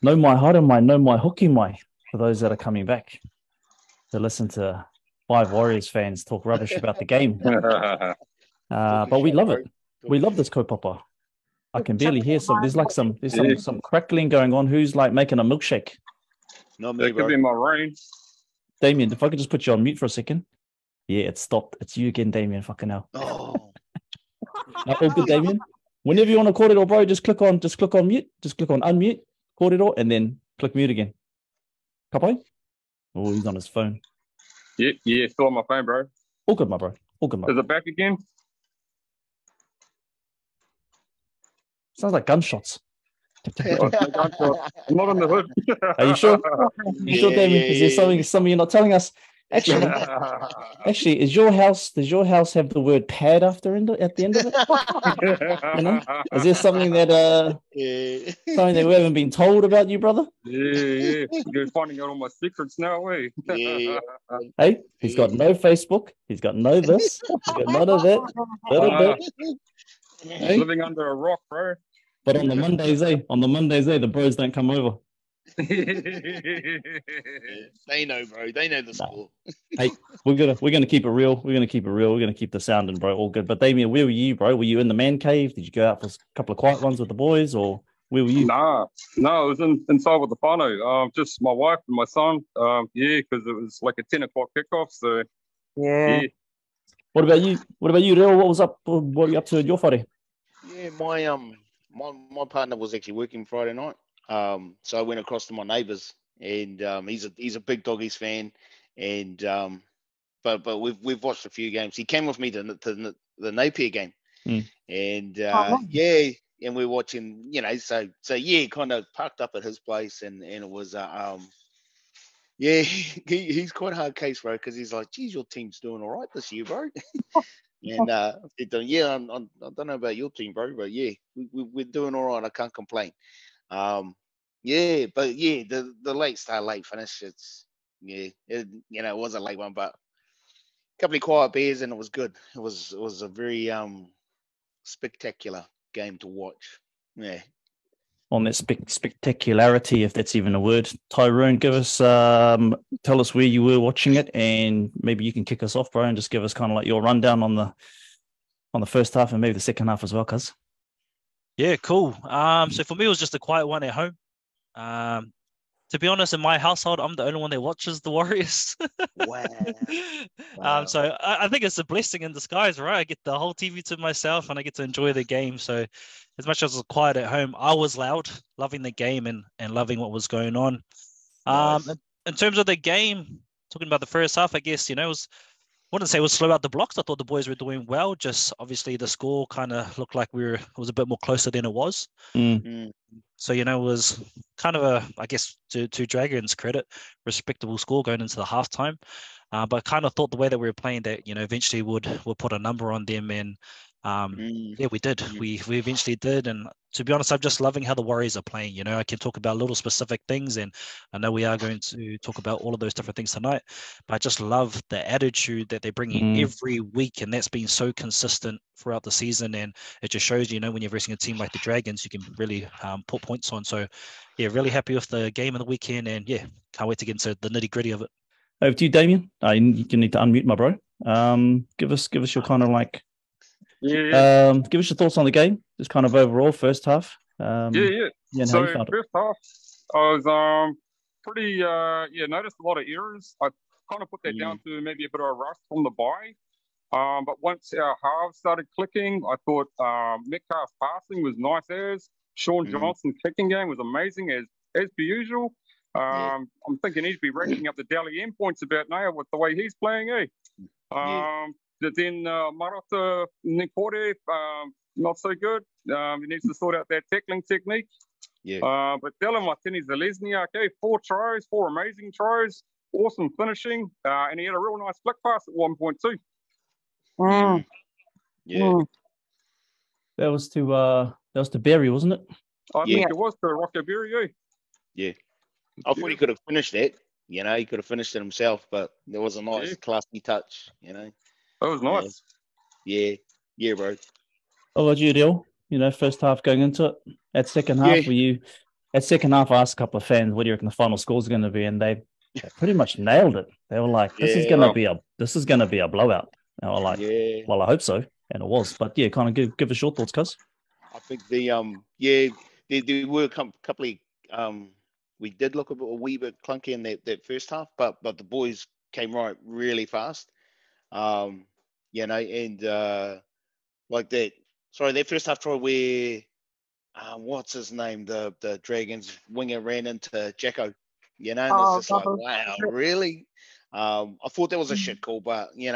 No mai haere mai, no mai hoki mai, for those that are coming back to listen to five Warriors fans talk rubbish about the game. But we love it. We love this kaupapa. I can barely hear there's some crackling going on. Who's like making a milkshake? Not me, That could be my rain. Damian, if I could just put you on mute for a second. Yeah, it stopped. It's you again, Damian. Fucking hell. Oh. All good, Damian. Whenever you want to Kōrero, bro, just click on mute. Just click on unmute, Kōrero, and then click mute again. Kapai? Oh, he's on his phone. Yeah, still on my phone, bro. All good, my bro. All good, my bro. Is it back again? Sounds like gunshots. I'm not on the hood. Are you sure? You sure, Damian? Is there something you're not telling us? Actually, does your house have the word pad at the end of it? You know? Is there something that we haven't been told about you, brother? Yeah. You're finding out all my secrets now, eh? Hey, he's got no Facebook. He's got no this. He's got none of that. Hey? Living under a rock, bro. But on the Mondays, the bros don't come over. They know, bro. They know the score. Hey, we're gonna keep it real. We're gonna keep the sound in, bro. All good. But Damian, where were you, bro? Were you in the man cave? Did you go out for a couple of quiet ones with the boys, or where were you? No, I was inside with the whānau. Just my wife and my son. Because it was like a 10 o'clock kickoff. So yeah. What about you? Reo? What were you up to in your whare? Yeah, my partner was actually working Friday night. So I went across to my neighbours, and he's a big Doggies fan, and but we've watched a few games. He came with me to the Napier game, and and we're watching, so kind of parked up at his place, and it was he's quite a hard case, bro, because he's like, geez, your team's doing all right this year, bro. And I don't know about your team, bro, but we're doing all right. I can't complain. The late start, late finish. It was a late one, but a couple of quiet beers and it was good. It was a very spectacular game to watch. Yeah. On that spectacularity, if that's even a word, Tyrone, tell us where you were watching it, and maybe you can kick us off, bro, and just give us kind of like your rundown on the first half and maybe the second half as well, cuz. Yeah, cool. So for me, it was just a quiet one at home. To be honest, in my household, I'm the only one that watches the Warriors. Wow. So I think it's a blessing in disguise, right? I get the whole TV to myself and I get to enjoy the game. So as much as I was quiet at home, I was loud, loving the game and loving what was going on. Nice. In terms of the game, talking about the first half, I guess, wouldn't say it was slow out the blocks. I thought the boys were doing well. Just obviously the score kind of looked like it was a bit more closer than it was. So, it was kind of I guess to Dragons' credit, respectable score going into the halftime. But I kind of thought the way that we were playing that, eventually we'll put a number on them. And we did. We eventually did. And to be honest, I'm just loving how the Warriors are playing. I can talk about little specific things, and I know we are going to talk about all of those different things tonight. But I just love the attitude that they're bringing every week, and that's been so consistent throughout the season. And it just shows, when you're facing a team like the Dragons, you can really put points on. So, really happy with the game of the weekend, and can't wait to get into the nitty gritty of it. Over to you, Damian. You need to unmute, my bro. Give us your kind of like. Give us your thoughts on the game, just kind of overall first half. So first half, I was pretty noticed a lot of errors. I kind of put that down to maybe a bit of a rust from the bye. But once our halves started clicking, I thought Metcalf's passing was nice as. Sean Johnson's kicking game was amazing as per usual. I'm thinking he'd be racking up the Dally M points about now with the way he's playing, eh? Then Marata Nikore, not so good. He needs to sort out that tackling technique. But DallinWatene-Zelezniak, 4 tries, 4 amazing tries, awesome finishing, and he had a real nice flick pass at 1.2. That was to Berry, wasn't it? I think it was to Rocco Berry. Yeah. I thought he could have finished that. He could have finished it himself, but there was a nice classy touch. That was nice. Yeah, bro. How about you, Dale? First half going into it. At second half, were you at second half, I asked a couple of fans, "What do you reckon the final score is going to be?" And they pretty much nailed it. They were like, "This is going to be a blowout." And I was like, "Well, I hope so," and it was. But yeah, kind of give us short thoughts, cuz. I think there were a couple of we did look a wee bit clunky in that first half, but the boys came right really fast. And like that. Sorry, that first half try where what's his name? The Dragons winger ran into Jacko. And it's just like, wow, really? I thought that was a shit call, but they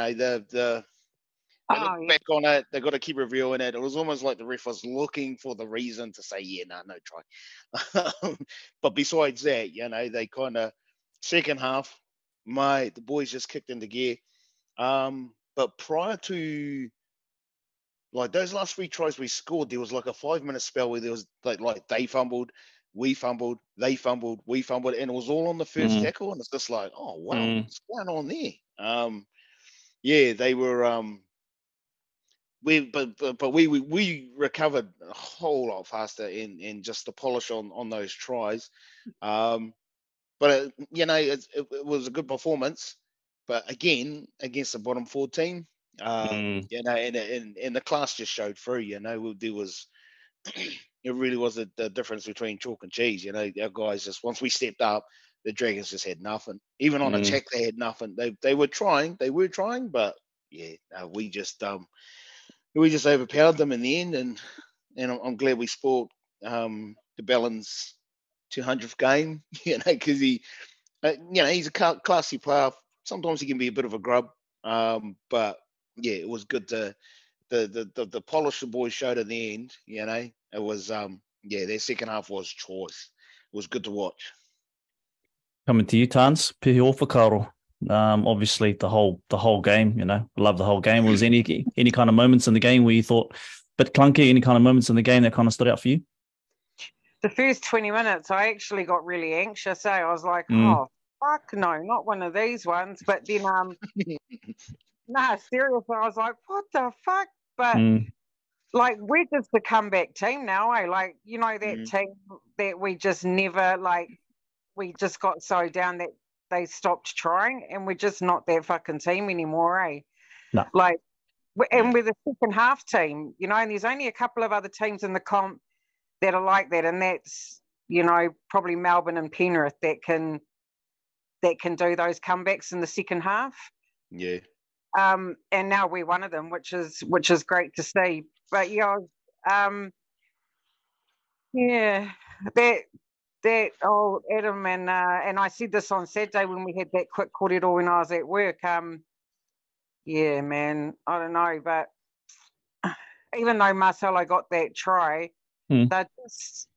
look back on it. They got to keep reviewing it. It was almost like the ref was looking for the reason to say, no try. But besides that, they kind of second half, the boys just kicked into gear. But prior to like those last 3 tries we scored, there was like a 5-minute spell where there was like they fumbled, we fumbled, they fumbled, we fumbled, and it was all on the first tackle. And it's just like, oh wow, what's going on there? They were. We recovered a whole lot faster in just the polish on those tries, but it was a good performance. But again, against the bottom 4 team, and the class just showed through. There was it really was the difference between chalk and cheese. Our guys just once we stepped up, the Dragons just had nothing. Even on attack, they had nothing. They were trying, but we just overpowered them in the end, and I'm glad we spoiled the Ballin's 200th game, because he's a classy player. Sometimes he can be a bit of a grub, but it was good to the polish the boys showed in the end. It was their second half was choice. It was good to watch. Coming to you, Tarnz, pihi o whakaaro. Obviously the whole game, love the whole game. Was any kind of moments in the game where you thought a bit clunky? Any kind of moments in the game that kind of stood out for you? The first 20 minutes, I actually got really anxious. I was like, oh fuck no, not one of these ones. But then, seriously, I was like, what the fuck? But like, we're just a comeback team now, like, that team that we just never we just got so down that they stopped trying, and we're just not that fucking team anymore, No. And we're the second half team, and there's only a couple of other teams in the comp that are like that, and that's, probably Melbourne and Penrith that can do those comebacks in the second half. Yeah. And now we're one of them, which is great to see. But that old Adam and I said this on Saturday when we had that quick kōrero when I was at work. Man, I don't know, but even though Marcelo got that try, they're just,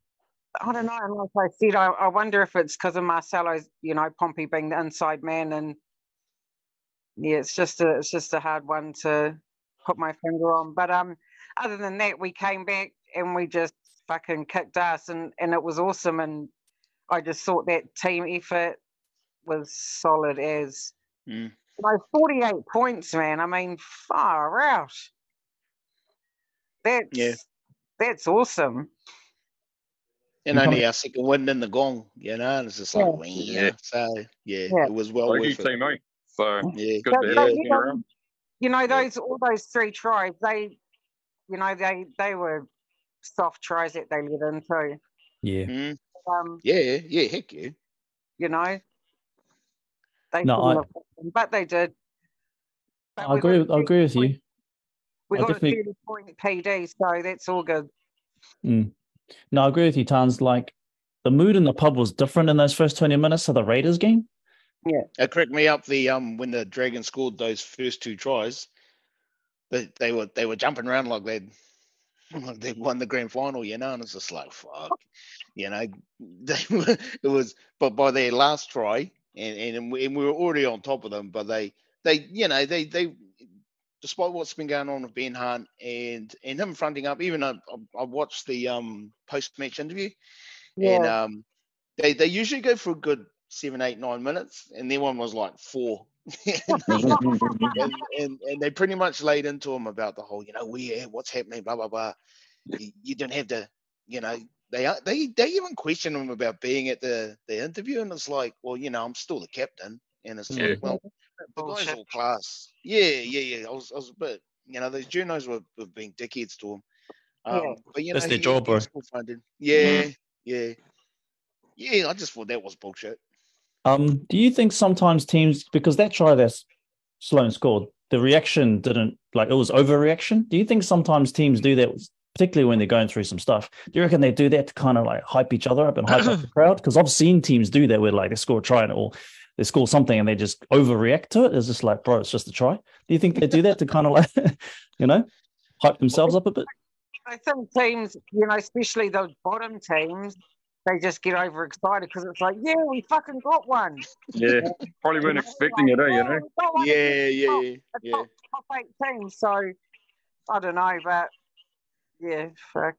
I don't know. And like I said, I wonder if it's because of Marcelo's, Pompey being the inside man, and it's just a hard one to put my finger on. But other than that, we came back and we just fucking kicked ass, and it was awesome. And I just thought that team effort was solid as. 48 points, man. I mean, far out. That's awesome. And only our second win in the gong, and it's just like, So, it was well worth it. Team, eh? So, good to have all those 3 tries, they were soft tries that they let in too. Yeah. Heck yeah. But they did. But I agree with you. We got a 30-point PD, so that's all good. No, I agree with you, Tarnz. Like, the mood in the pub was different in those first 20 minutes of the Raiders game. Yeah. It cracked me up when the Dragons scored those first 2 tries. They were jumping around like they won the grand final, and it's just like, fuck. It was, but by their last try, and we were already on top of them, but they despite what's been going on with Ben Hunt and him fronting up, even I watched the post-match interview, and they usually go for a good 7, 8, 9 minutes, and their one was like 4. and they pretty much laid into him about the whole, what's happening, blah, blah, blah. You don't have to, they even question him about being at the interview, and it's like, well, I'm still the captain, and it's like, well, the guy's all class. Yeah. I was a bit, those journos were being dickheads to him. But that's their job, bro. Yeah. I just thought that was bullshit. Do you think sometimes teams, because that try that Sloane scored, the reaction didn't, it was overreaction? Do you think sometimes teams do that, particularly when they're going through some stuff? Do you reckon they do that to kind of hype each other up and hype up the crowd? Because I've seen teams do that where they score a try or they score something and they just overreact to it. It's just bro, it's just a try. Do you think they do that to kind of hype themselves up a bit? I think teams, especially those bottom teams, they just get overexcited because it's like, yeah, we fucking got one. Yeah, probably weren't expecting it, Yeah. Top 8 teams, so I don't know, but yeah, fuck.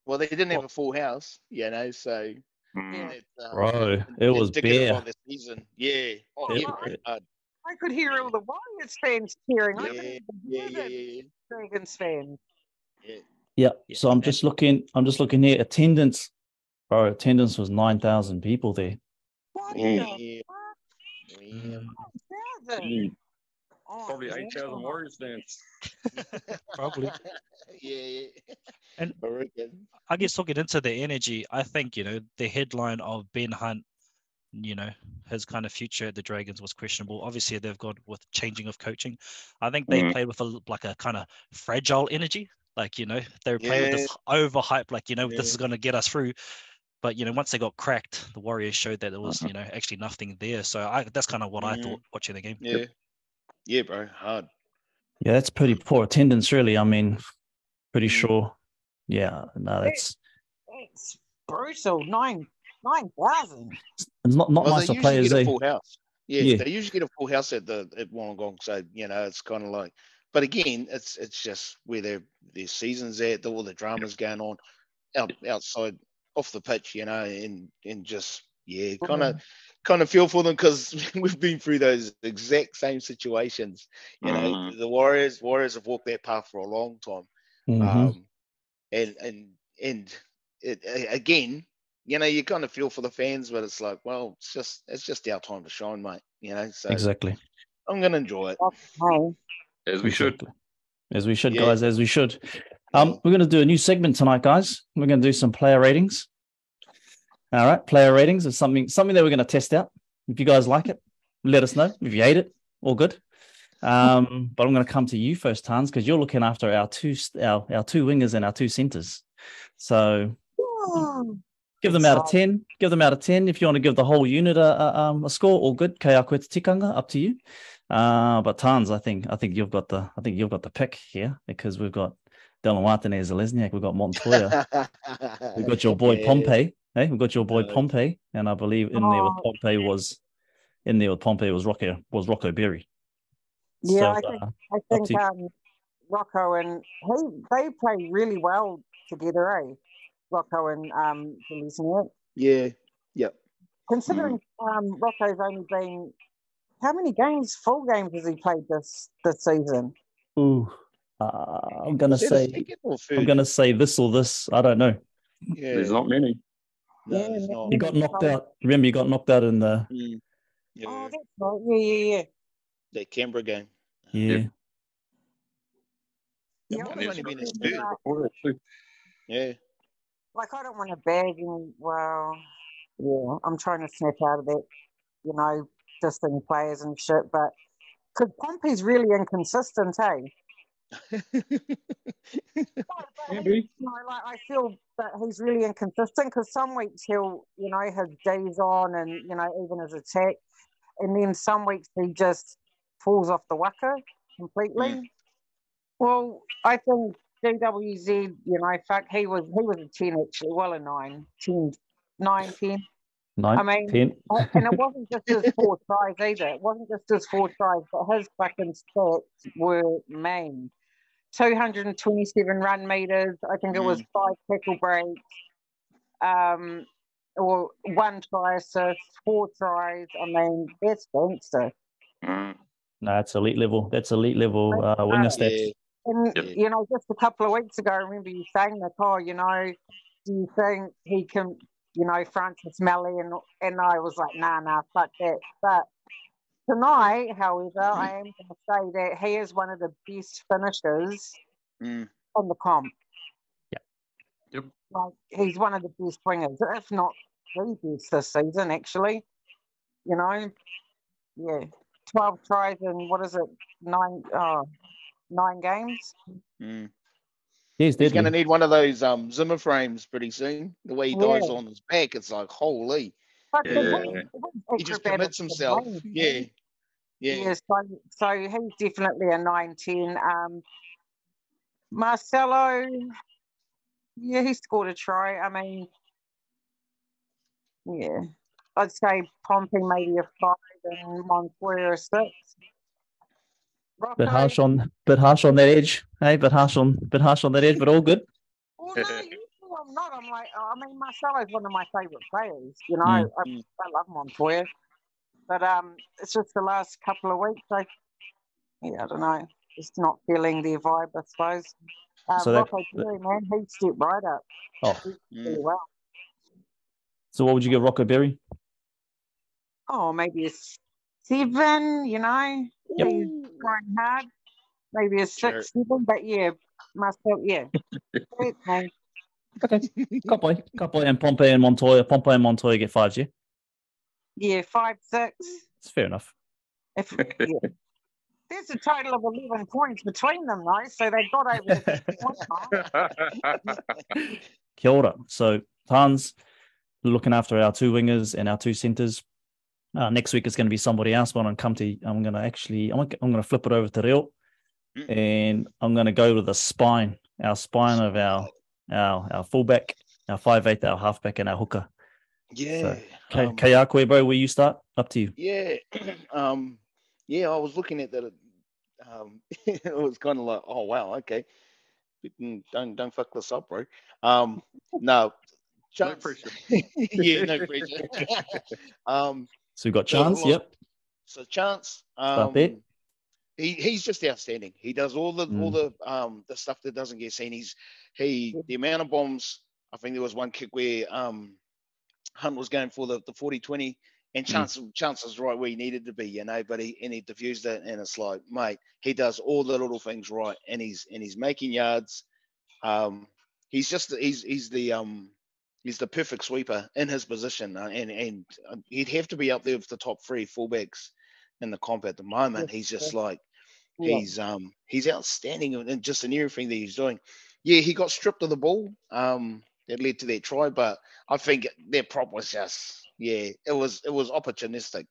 Well, they didn't have a full house, so. Bro, it was bare. The season. Yeah. I could hear all the Warriors fans cheering. Yeah. Dragons fans. Yeah. So I'm just looking here. Attendance, bro. Attendance was 9,000 people there. What? Yeah. Probably 8,000 Warriors fans. Probably. Yeah. And I guess talking into the energy, I think, the headline of Ben Hunt, his kind of future at the Dragons was questionable. Obviously, they've got with changing of coaching. I think they played with a kind of fragile energy. They were playing with this overhype, this is going to get us through. But, once they got cracked, the Warriors showed that there was, actually nothing there. So that's kind of what I thought watching the game. Yeah. Yeah, bro. Hard. Yeah, that's pretty poor attendance, really. I mean, pretty sure. Yeah, no, that's brutal. 9,000. It's not nice for players. They usually get a full house. Yeah, they usually get a full house at Wollongong. So it's kind of like. But again, it's just where their season's at, all the drama's going on outside off the pitch, and just kind of feel for them because we've been through those exact same situations. The Warriors have walked that path for a long time. And again, you kind of feel for the fans, but it's like, well, it's just our time to shine, mate. So exactly. I'm gonna enjoy it. As we should. As we should, guys, as we should. We're gonna do a new segment tonight, guys. We're gonna do some player ratings. All right, player ratings is something that we're going to test out. If you guys like it, let us know. If you hate it, all good. But I'm going to come to you first, Tarnz, because you're looking after our two wingers and our 2 centers. So give them out of 10. Give them out of 10. If you want to give the whole unit a score, all good. Kei a koe te tikanga, up to you. But Tarnz, I think you've got the pick here because we've got DallinWatene-Zelezniak, we've got Montoya, we've got your boy Pompey. Hey, we've got your boy Pompey, and I believe in there with Pompey was Rocco Berry. Yeah, so, I think Rocco and they play really well together, Rocco and Zelezniak. Yeah. Yep. Considering Rocco's only been how many full games has he played this season? Ooh. I'm gonna say this or this. I don't know. Yeah. There's not many. No, he got knocked out. Remember, he got knocked out in the. Yeah. Oh, that's right. Yeah. That Canberra game. Yeah. Only been his third. Yeah. I don't want to bag him. Well, yeah, I'm trying to snap out of that, dissing players and shit. But because Pompey's really inconsistent, I feel that he's really inconsistent because some weeks he'll, have days on and, even his attack. And then some weeks he just falls off the waka completely. Well, I think DWZ, he was a 10 actually, well a 9, 10, 9, 10. 9, I mean, 10. And it wasn't just his 4 tries either. It wasn't just his 4 tries, but his fucking stats were main. 227 run meters. I think it was 5 tackle breaks, or 1 try assist, 4 tries. I mean, that's gangster. No, that's elite level. That's elite level winger stats. And just a couple of weeks ago, I remember you saying that, do you think he can, Francis Melly? And I was like, nah, fuck that. But tonight, however, I am going to say that he is one of the best finishers on the comp. Yep. Like, he's one of the best wingers, if not the best this season, actually. 12 tries in, 9 games? He's going to need one of those Zimmer frames pretty soon. The way he dives on his back, it's like, holy. But he just commits himself. Yeah. So he's definitely a 9-10. Marcelo, he scored a try. I mean, I'd say Pompey maybe a 5 and Montoya a 6. Bit harsh on that edge, hey? Bit harsh on that edge, but all good. Well, no, I'm not. I'm like, Marcelo's one of my favourite players. I love Montoya, but it's just the last couple of weeks. I don't know, just not feeling their vibe, I suppose. Rocco Berry, man, he stepped right up. Oh, really well. So what would you give Rocco Berry? Oh, maybe a 7. He's trying hard. Maybe a 6, 7. But Marcel, Okay, can't play. And Pompey and Montoya get 5s, yeah? Yeah, 5, 6. It's fair enough. There's a total of 11 points between them, though, so they got over the point. Kia ora. So, Tarnz, looking after our 2 wingers and our 2 centres. Next week is going to be somebody else, but I'm going to flip it over to Reo, and I'm going to go with the spine, our spine of our fullback, our 5'8", our halfback, and our hooker. Yeah. So, Kayakwe, bro, where you start? Up to you. Yeah. I was looking at that. It was kind of like, oh wow, okay. Don't fuck this up, bro. No. No pressure. No pressure. So we've got Charnze, yep. So Charnze, he's just outstanding. He does all the stuff that doesn't get seen. The amount of bombs. I think there was one kick where Hunt was going for the 40-20, and Charnze was right where he needed to be, but he diffused it, and it's like, mate, he does all the little things right, and he's making yards. He's the perfect sweeper in his position, and he'd have to be up there with the top 3 fullbacks in the comp at the moment. He's just like, he's outstanding in just in everything that he's doing. Yeah, he got stripped of the ball that led to that try, but I think their prop was just, it was opportunistic,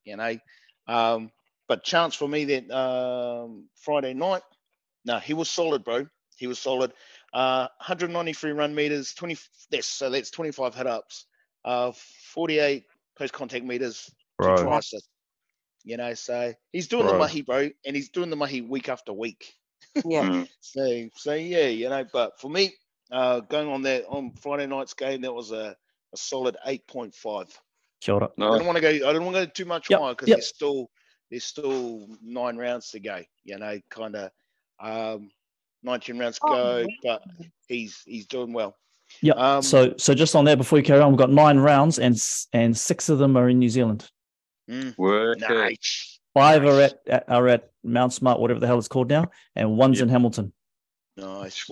But Charnze for me that Friday night, no, he was solid, bro. He was solid. 193 run meters, that's 25 hit ups, 48 post contact meters, 2 try assists. So he's doing the mahi, bro, and he's doing the mahi week after week. Yeah. But for me, going on Friday night's game, that was a solid 8.5. Sure. No. I don't want to go too much higher because there's still 9 rounds to go. Kind of 19 rounds to go, but he's doing well. Yeah. So just on there before you carry on, we've got 9 rounds and 6 of them are in New Zealand. Nice. 5 are at Mount Smart, whatever the hell it's called now, and 1's in Hamilton. Nice.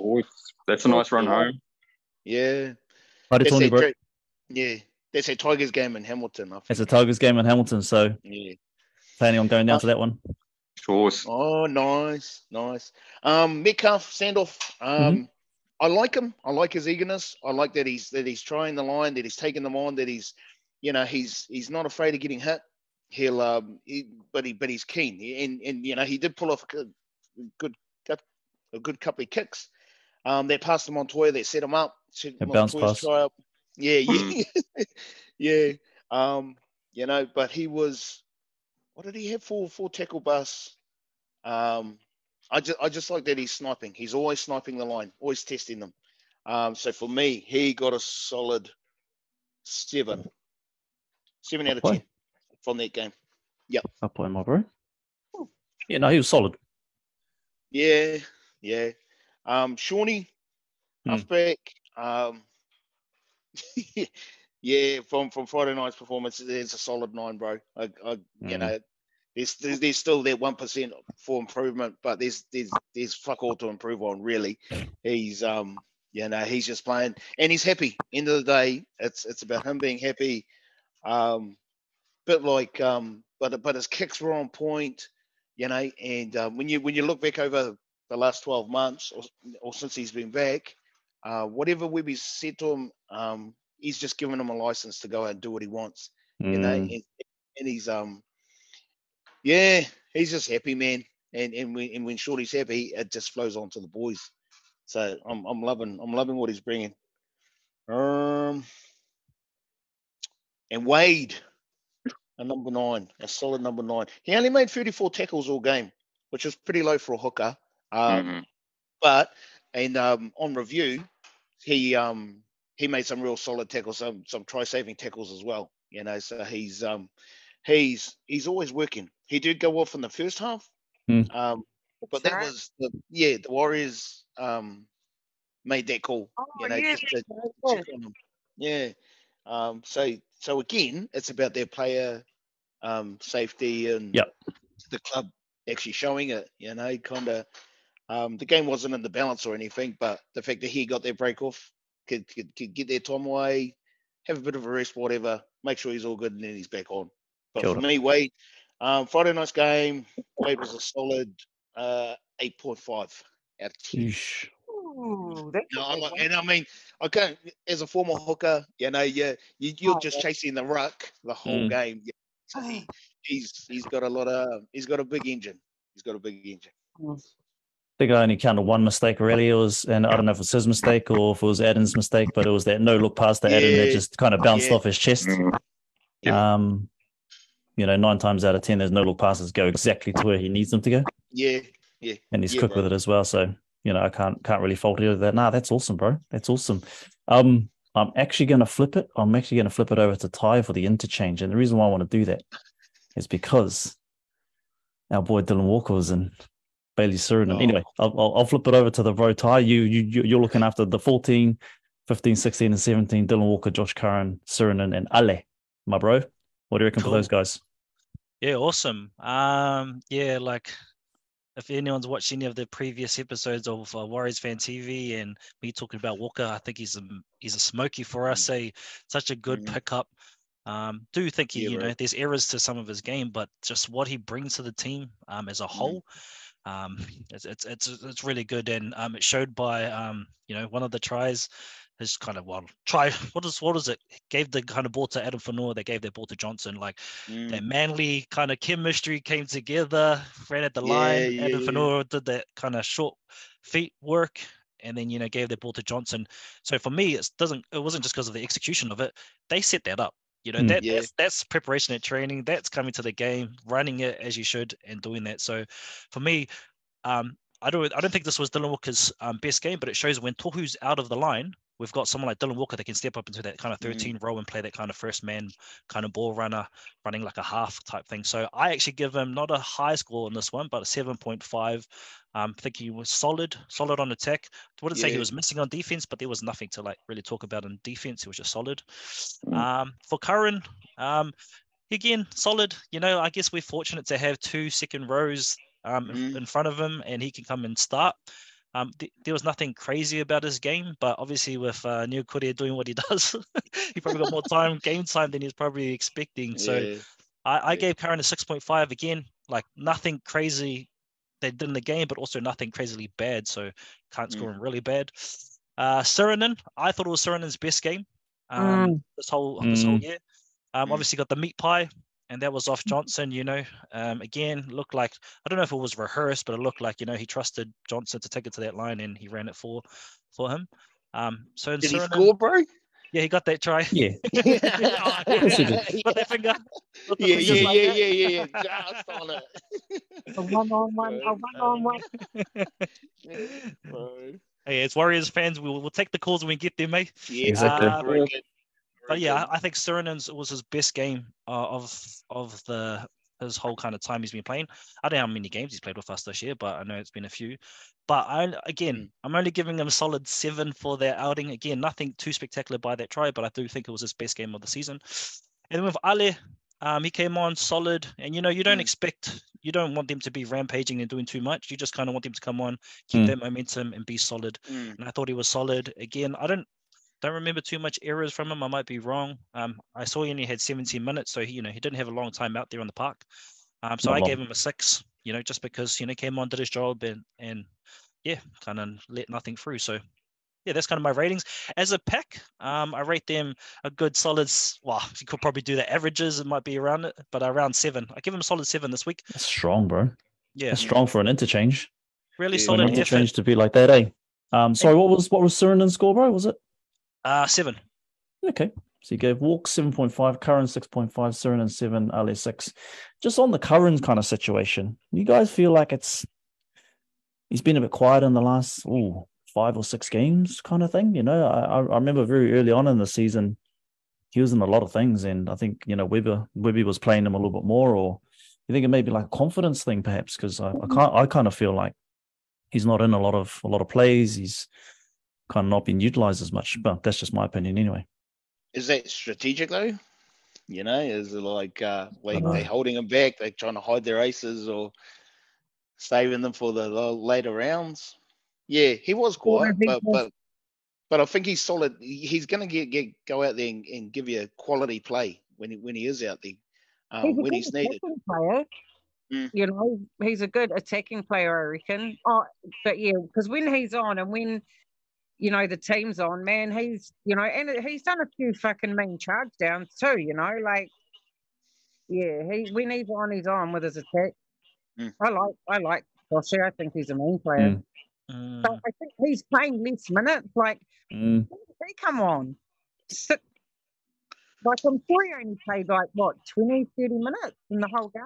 That's a nice run home. Yeah. That's a Tigers game in Hamilton. I think. It's a Tigers game in Hamilton, so planning on going down to that one. Sure. Oh, nice. Metcalf, Sandorf. I like him. I like his eagerness. I like that he's trying the line, that he's taking them on, that he's not afraid of getting hit. But he's keen. And he did pull off a good couple of kicks. That passed to Montoya, that set him up. Bounce pass. Try up. But he was. What did he have for tackle bus? I just like that he's sniping. He's always sniping the line, always testing them. So for me, he got a solid 7 out of 10 from that game. Yep. I'll play my bro. Yeah, no, he was solid. Yeah. Shawnee, halfback. Yeah, from Friday night's performance, it's a solid 9, bro. You know, there's still that 1% for improvement, but there's fuck all to improve on, really. He's you know, he's just playing and he's happy. End of the day, it's about him being happy. Bit like but his kicks were on point, you know, and when you look back over the last 12 months or since he's been back, whatever Webby's said to him, he's just given him a license to go out and do what he wants, you know, and he's yeah, he's just happy, man. And when Shorty's happy, it just flows on to the boys. So I'm loving what he's bringing. And Wade, a number 9, a solid number 9. He only made 34 tackles all game, which is pretty low for a hooker. But on review, he made some real solid tackles, some try-saving tackles as well. You know, so he's always working. He did go off in the first half, but that was the Warriors made that call. You know, just to check on them. Yeah. So again, it's about their player safety and the club actually showing it. You know, kind of. The game wasn't in the balance or anything, but the fact that he got their break off, could get their time away, have a bit of a rest, whatever, make sure he's all good, and then he's back on. But for me, Wade, Friday night's game, Wade was a solid 8.5 out of 10. Ooh, And I mean, I can't, as a former hooker, you know, you're just chasing the ruck the whole game. Yeah. So he's got a big engine. He's got a big engine. I think I only counted one mistake really. It was, and I don't know if it was his mistake or if it was Addin's mistake, but it was that no look pass to Addin that just kind of bounced off his chest. You know, 9 times out of 10, there's no look passes go exactly to where he needs them to go. Yeah. And he's quick with it as well. So, you know, I can't really fault either of that. Nah, that's awesome, bro. That's awesome. I'm actually going to flip it. I'm actually going to flip it over to Ty for the interchange. And the reason why I want to do that is because our boy Dylan Walker was in Bailey Suriname. Anyway, I'll flip it over to the bro Ty. You're looking after the 14, 15, 16, and 17. Dylan Walker, Josh Curran, Suriname, and Ale, my bro. What do you reckon for those guys? Yeah, awesome. Yeah, like if anyone's watched any of the previous episodes of Warriors Fan TV and me talking about Walker, I think he's a smoky for us. Such a good pickup. Do think he, you know, there's errors to some of his game, but just what he brings to the team as a whole. It's really good, and it showed by you know, one of the tries is kind of what is it? Gave the kind of ball to AddinFonua, they gave their ball to Johnson. Like that manly kind of chemistry came together, ran at the line. AddinFonua did that kind of short feet work, and then, you know, gave their ball to Johnson. So for me, it wasn't just because of the execution of it. They set that up. You know, that's preparation at training. That's coming to the game, running it as you should, and doing that. So, for me, I don't think this was Dylan Walker's best game, but it shows when Tohu's out of the line, we've got someone like Dylan Walker that can step up into that kind of 13 role and play that kind of first man kind of ball runner, running like a half type thing. So I actually give him not a high score on this one, but a 7.5. I think he was solid on attack. I wouldn't say he was missing on defense, but there was nothing to like really talk about on defense. He was just solid. For Curran, again, solid. You know, I guess we're fortunate to have 2 second rows in front of him, and he can come and start. There was nothing crazy about his game, but obviously with Kōrero doing what he does, he probably got more game time than he was probably expecting. So I gave Curran a 6.5 again, like nothing crazy they did in the game, but also nothing crazily bad. So can't score him really bad. Suriname, I thought it was Suriname's best game this whole year. Obviously got the meat pie, and that was off Johnson, you know. Again, looked like, I don't know if it was rehearsed, but it looked like, you know, he trusted Johnson to take it to that line, and he ran it for him. So in Did Suriname, he score, bro? Yeah, he got that try. Yeah. Got that finger. Yeah. Just on it. A one-on-one. Hey, it's Warriors fans. We'll take the calls when we get there, mate. Yeah, exactly. But yeah, I think Suriname's was his best game of his whole kind of time he's been playing. I don't know how many games he's played with us this year, but I know it's been a few. But I'm only giving him a solid 7 for their outing. Again, nothing too spectacular by that try, but I do think it was his best game of the season. And then with Ale, he came on solid, and you don't want them to be rampaging and doing too much. You just kind of want them to come on, keep that momentum, and be solid. And I thought he was solid. Again, I don't remember too much errors from him. I might be wrong. I saw he only had 17 minutes, so he didn't have a long time out there on the park. So I gave him a 6. Just because came on, did his job, and kind of let nothing through. So. Yeah, that's kind of my ratings. As a pack, I rate them a good solid. Well, you could probably do the averages. It might be around it, but around 7. I give them a solid 7 this week. That's strong, bro. Yeah, that's strong for an interchange. Really solid interchange effort. To be like that, eh? Sorry, what was Surinen's score, bro? Was it 7? Okay, so you gave Walk 7.5, Curran 6.5, Surinen 7, Ale 6. Just on the Curran kind of situation, you guys feel like he's been a bit quiet in the last 5 or 6 games kind of thing, I remember very early on in the season, he was in a lot of things, and I think, Webby was playing him a little bit more, or you think it may be like a confidence thing perhaps, because I kind of feel like he's not in a lot of plays, he's kind of not been utilized as much, but that's just my opinion anyway. Is that strategic though? Is it like they're holding him back, they're trying to hide their aces or saving them for the later rounds? Yeah, he was quiet, but I think he's solid. He's going to go out there and give you a quality play when he is out there when he's needed. Player. He's a good attacking player, I reckon. But yeah, because when he's on and when the team's on, man, he's and he's done a few fucking mean charge downs too. When he's on with his attack. I like Joshy. I think he's a mean player. But I think he's playing less minutes. Like, come on. Like, I'm sure he only played, 20, 30 minutes in the whole game?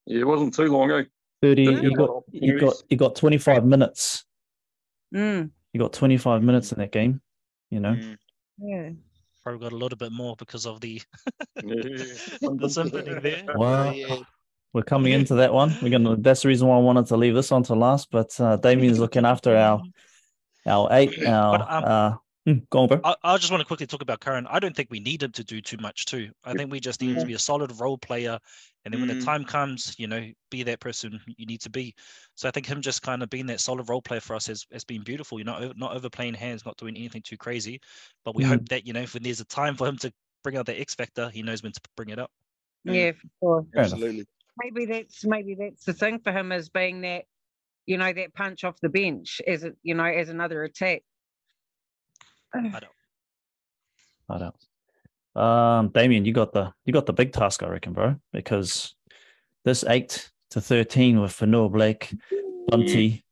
Yeah, it wasn't too long, 30, he got 25 minutes. He got 25 minutes in that game, Yeah. Probably got a little bit more because of the sympathy there. Well, we're coming into that one. That's the reason why I wanted to leave this on to last. But Damian's looking after our 8. Go on, bro. I just want to quickly talk about Curran. I don't think we need him to do too much too. I think we just need him to be a solid role player, and then when the time comes, be that person you need to be. So I think him just kind of being that solid role player for us has been beautiful. Not overplaying hands, not doing anything too crazy. But we hope that when there's a time for him to bring out the X factor, he knows when to bring it up. Yeah, for sure. Absolutely. Maybe that's the thing for him, as being that that punch off the bench as another attack. I don't. Damian, you got the big task, I reckon, bro, because this 8-13 with Fonua-Blake, Bunty,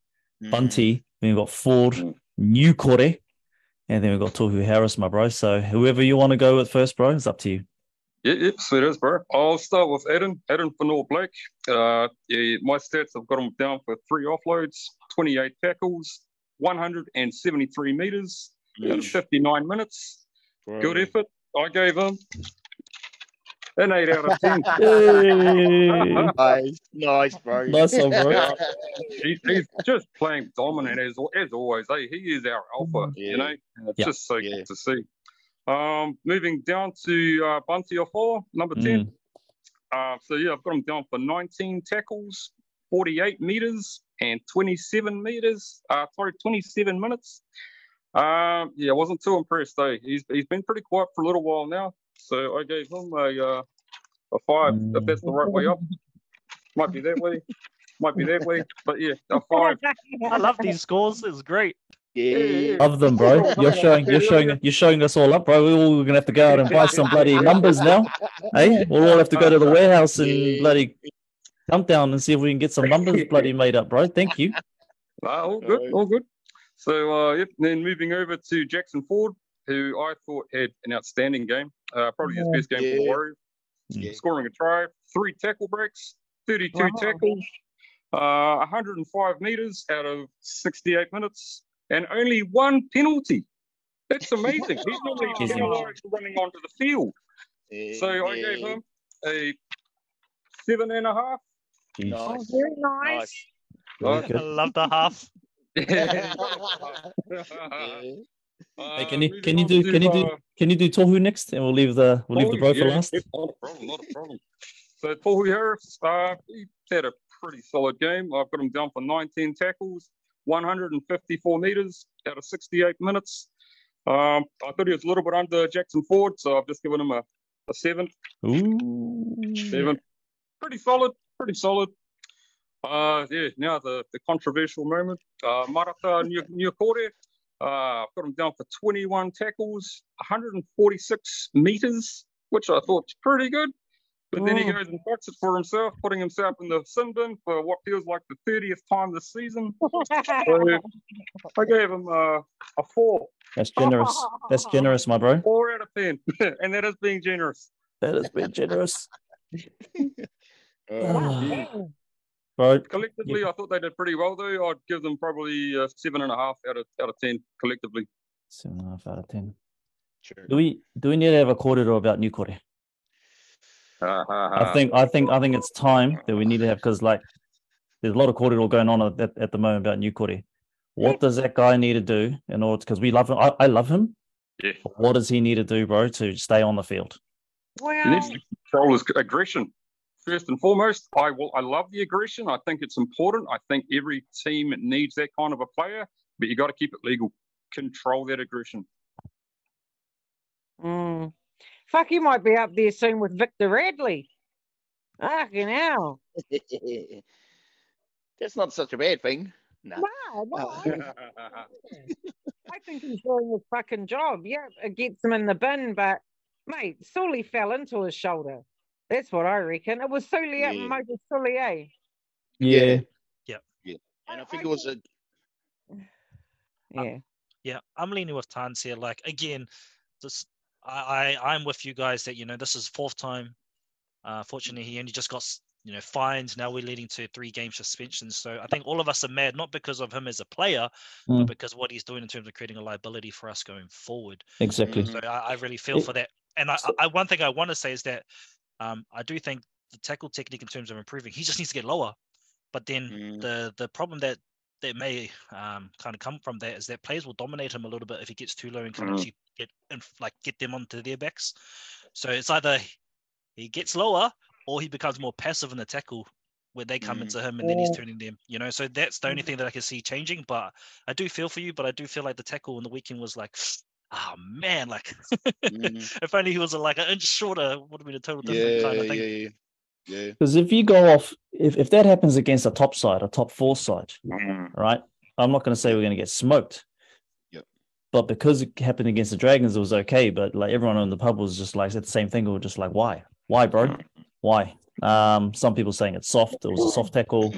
then we've got Ford, New Kōrero, and then we've got Tohu Harris, my bro. So whoever you want to go with first, bro, it's up to you. Yep, sweet as, bro. I'll start with Addin Fonua-Blake. My stats, I've got him down for 3 offloads, 28 tackles, 173 meters, 59 minutes. Bro. Good effort. I gave him an 8 out of 10. Nice, bro. Nice one, bro. He's just playing dominant as always. He is our alpha, It's just so good to see. Moving down to Bunty or 4, number 10. I've got him down for 19 tackles, 48 meters, and 27 minutes. I wasn't too impressed though. He's been pretty quiet for a little while now, so I gave him a 5. If that's the right way up, might be that way, but yeah, a 5. I love these scores. It's great. Yeah, love them, bro. You're showing us all up, bro. We're gonna have to go out and buy some bloody numbers now. Hey, we'll all have to go to the warehouse and bloody count down and see if we can get some numbers bloody made up, bro. Thank you. All good. So then moving over to Jackson Ford, who I thought had an outstanding game, probably his best game for the Warriors. Scoring a try, 3 tackle breaks, 32 tackles, 105 meters out of 68 minutes. And only 1 penalty. That's amazing. He's normally running onto the field. So I gave him a 7.5. Nice. Oh, very nice. Nice. I love the half. Hey, can you do Tohu next, and we'll leave the bro for last. Not a problem. So Tohu Harris, he had a pretty solid game. I've got him down for 19 tackles, 154 meters out of 68 minutes. I thought he was a little bit under Jackson Ford, so I've just given him a 7. Ooh. 7. Pretty solid. Now the controversial moment. Marata Niukore, I've got him down for 21 tackles, 146 meters, which I thought was pretty good. But then he goes and fucks it for himself, putting himself in the sin bin for what feels like the 30th time this season. So I gave him a 4. That's generous. That's generous, my bro. 4 out of 10. And that is being generous. That is being generous. Bro, collectively, I thought they did pretty well, though. I'd give them probably 7.5 out of 10 collectively. 7.5 out of 10. Sure. Do we need to have a Kōrero about new Kōrero? I think it's time that we need to have, because like there's a lot of Kōrero going on at the moment about new Kōrero. What does that guy need to do in order? Because we love him. I love him. Yeah. What does he need to do, bro, to stay on the field? Well, he needs to control his aggression. First and foremost, I love the aggression. I think it's important. I think every team needs that kind of a player, but you got to keep it legal. Control that aggression. Fuck, he might be up there soon with Victor Radley. Fucking hell. That's not such a bad thing. No. I think he's doing his fucking job. Yeah, it gets him in the bin, but mate, Sully fell into his shoulder. That's what I reckon. It was Sully up and Moses Sully, eh? Yeah. And I think it was a... Yeah. I'm leaning with Tarnz here. Like, again, just I'm with you guys that, this is 4th time. Fortunately, he only just got, fines. Now we're leading to 3-game suspensions. So I think all of us are mad, not because of him as a player, but because of what he's doing in terms of creating a liability for us going forward. Exactly. So I really feel for that. And I one thing I want to say is that I do think the tackle technique in terms of improving, he just needs to get lower. But then the problem that may kind of come from that is that players will dominate him a little bit if he gets too low and kind of get them onto their backs. So it's either he gets lower or he becomes more passive in the tackle where they come into him and then he's turning them, So that's the only thing that I can see changing. But I do feel for you, but I do feel like the tackle on the weekend was like, oh man, like if only he was like an inch shorter, would have been a total different kind of thing. Yeah. Because if you go off, if that happens against a top 4 side, right? I'm not going to say we're going to get smoked. Yep. But because it happened against the Dragons, it was okay. But like everyone in the pub was just like, said the same thing. We were just like, why? Why, bro? Why? Some people saying it's soft. It was a soft tackle.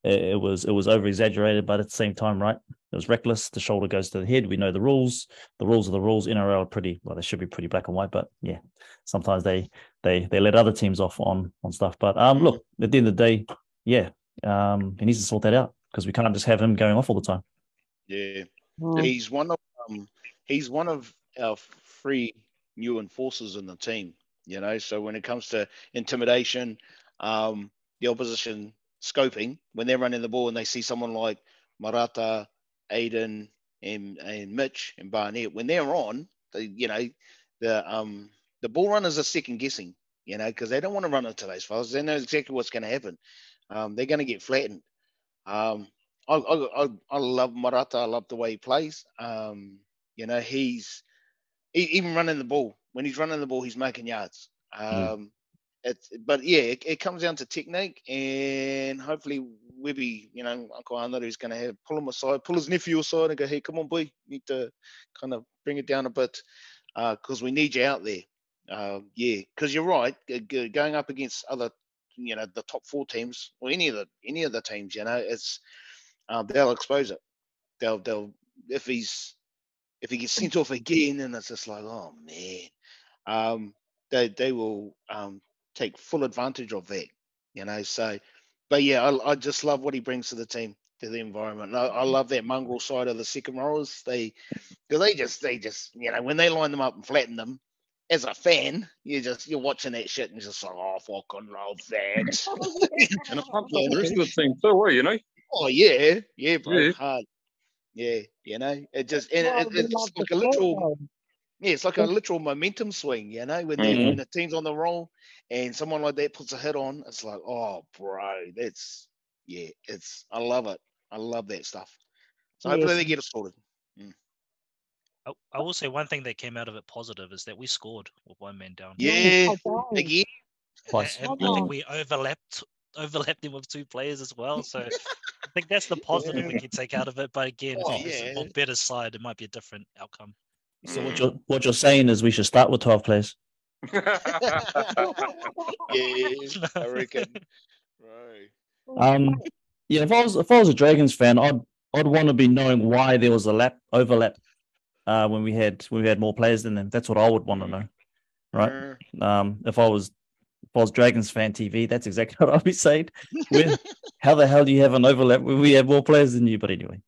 It was over exaggerated, but at the same time, right? It was reckless. The shoulder goes to the head. We know the rules. The rules are the rules. NRL are pretty, well, they should be pretty black and white, but yeah, sometimes they let other teams off on stuff. But look, at the end of the day, he needs to sort that out, because we can't just have him going off all the time. Yeah. He's one of our 3 new enforcers in the team, so when it comes to intimidation, the opposition scoping, when they're running the ball and they see someone like Marata, Aiden, and Mitch and Barnett, when they're on, the ball runners are second guessing, because they don't want to run into those fellas. They know exactly what's going to happen. They're going to get flattened. I love Marata. I love the way he plays. He's even running the ball. When he's running the ball, he's making yards. It comes down to technique, and hopefully Webby, Uncle Anara is going to pull him aside, pull his nephew aside, and go, "Hey, come on, boy, you need to kind of bring it down a bit, because we need you out there." Because you're right, going up against other, the top 4 teams or any of the teams, it's they'll expose it. They'll if he gets sent off again, and it's just like, oh man, they will take full advantage of that, So, but I just love what he brings to the team, to the environment. I love that mongrel side of the second rowers. They just when they line them up and flatten them, as a fan, you're watching that shit and you're just like, oh, fucking love that. And it pumps up the rest of the team too, you know? Oh yeah, bro, Yeah. hard. Yeah, it just it's just like a literal. Yeah, it's like a literal momentum swing, when the team's on the roll and someone like that puts a hit on, it's like, oh, bro, I love it. I love that stuff. So hopefully they get it sorted. I will say one thing that came out of it positive is that we scored with one man down. Yeah, again. I think we overlapped him with two players as well. So I think that's the positive we can take out of it. But again, if it's on better side, it might be a different outcome. So what you're saying is we should start with 12 players. Yeah, I reckon. Right. Yeah, if I was a Dragons fan, I'd want to be knowing why there was a overlap when we had more players than them. That's what I would want to know, right? If I was Dragons fan TV, that's exactly what I'd be saying. How the hell do you have an overlap when we have more players than you? But anyway.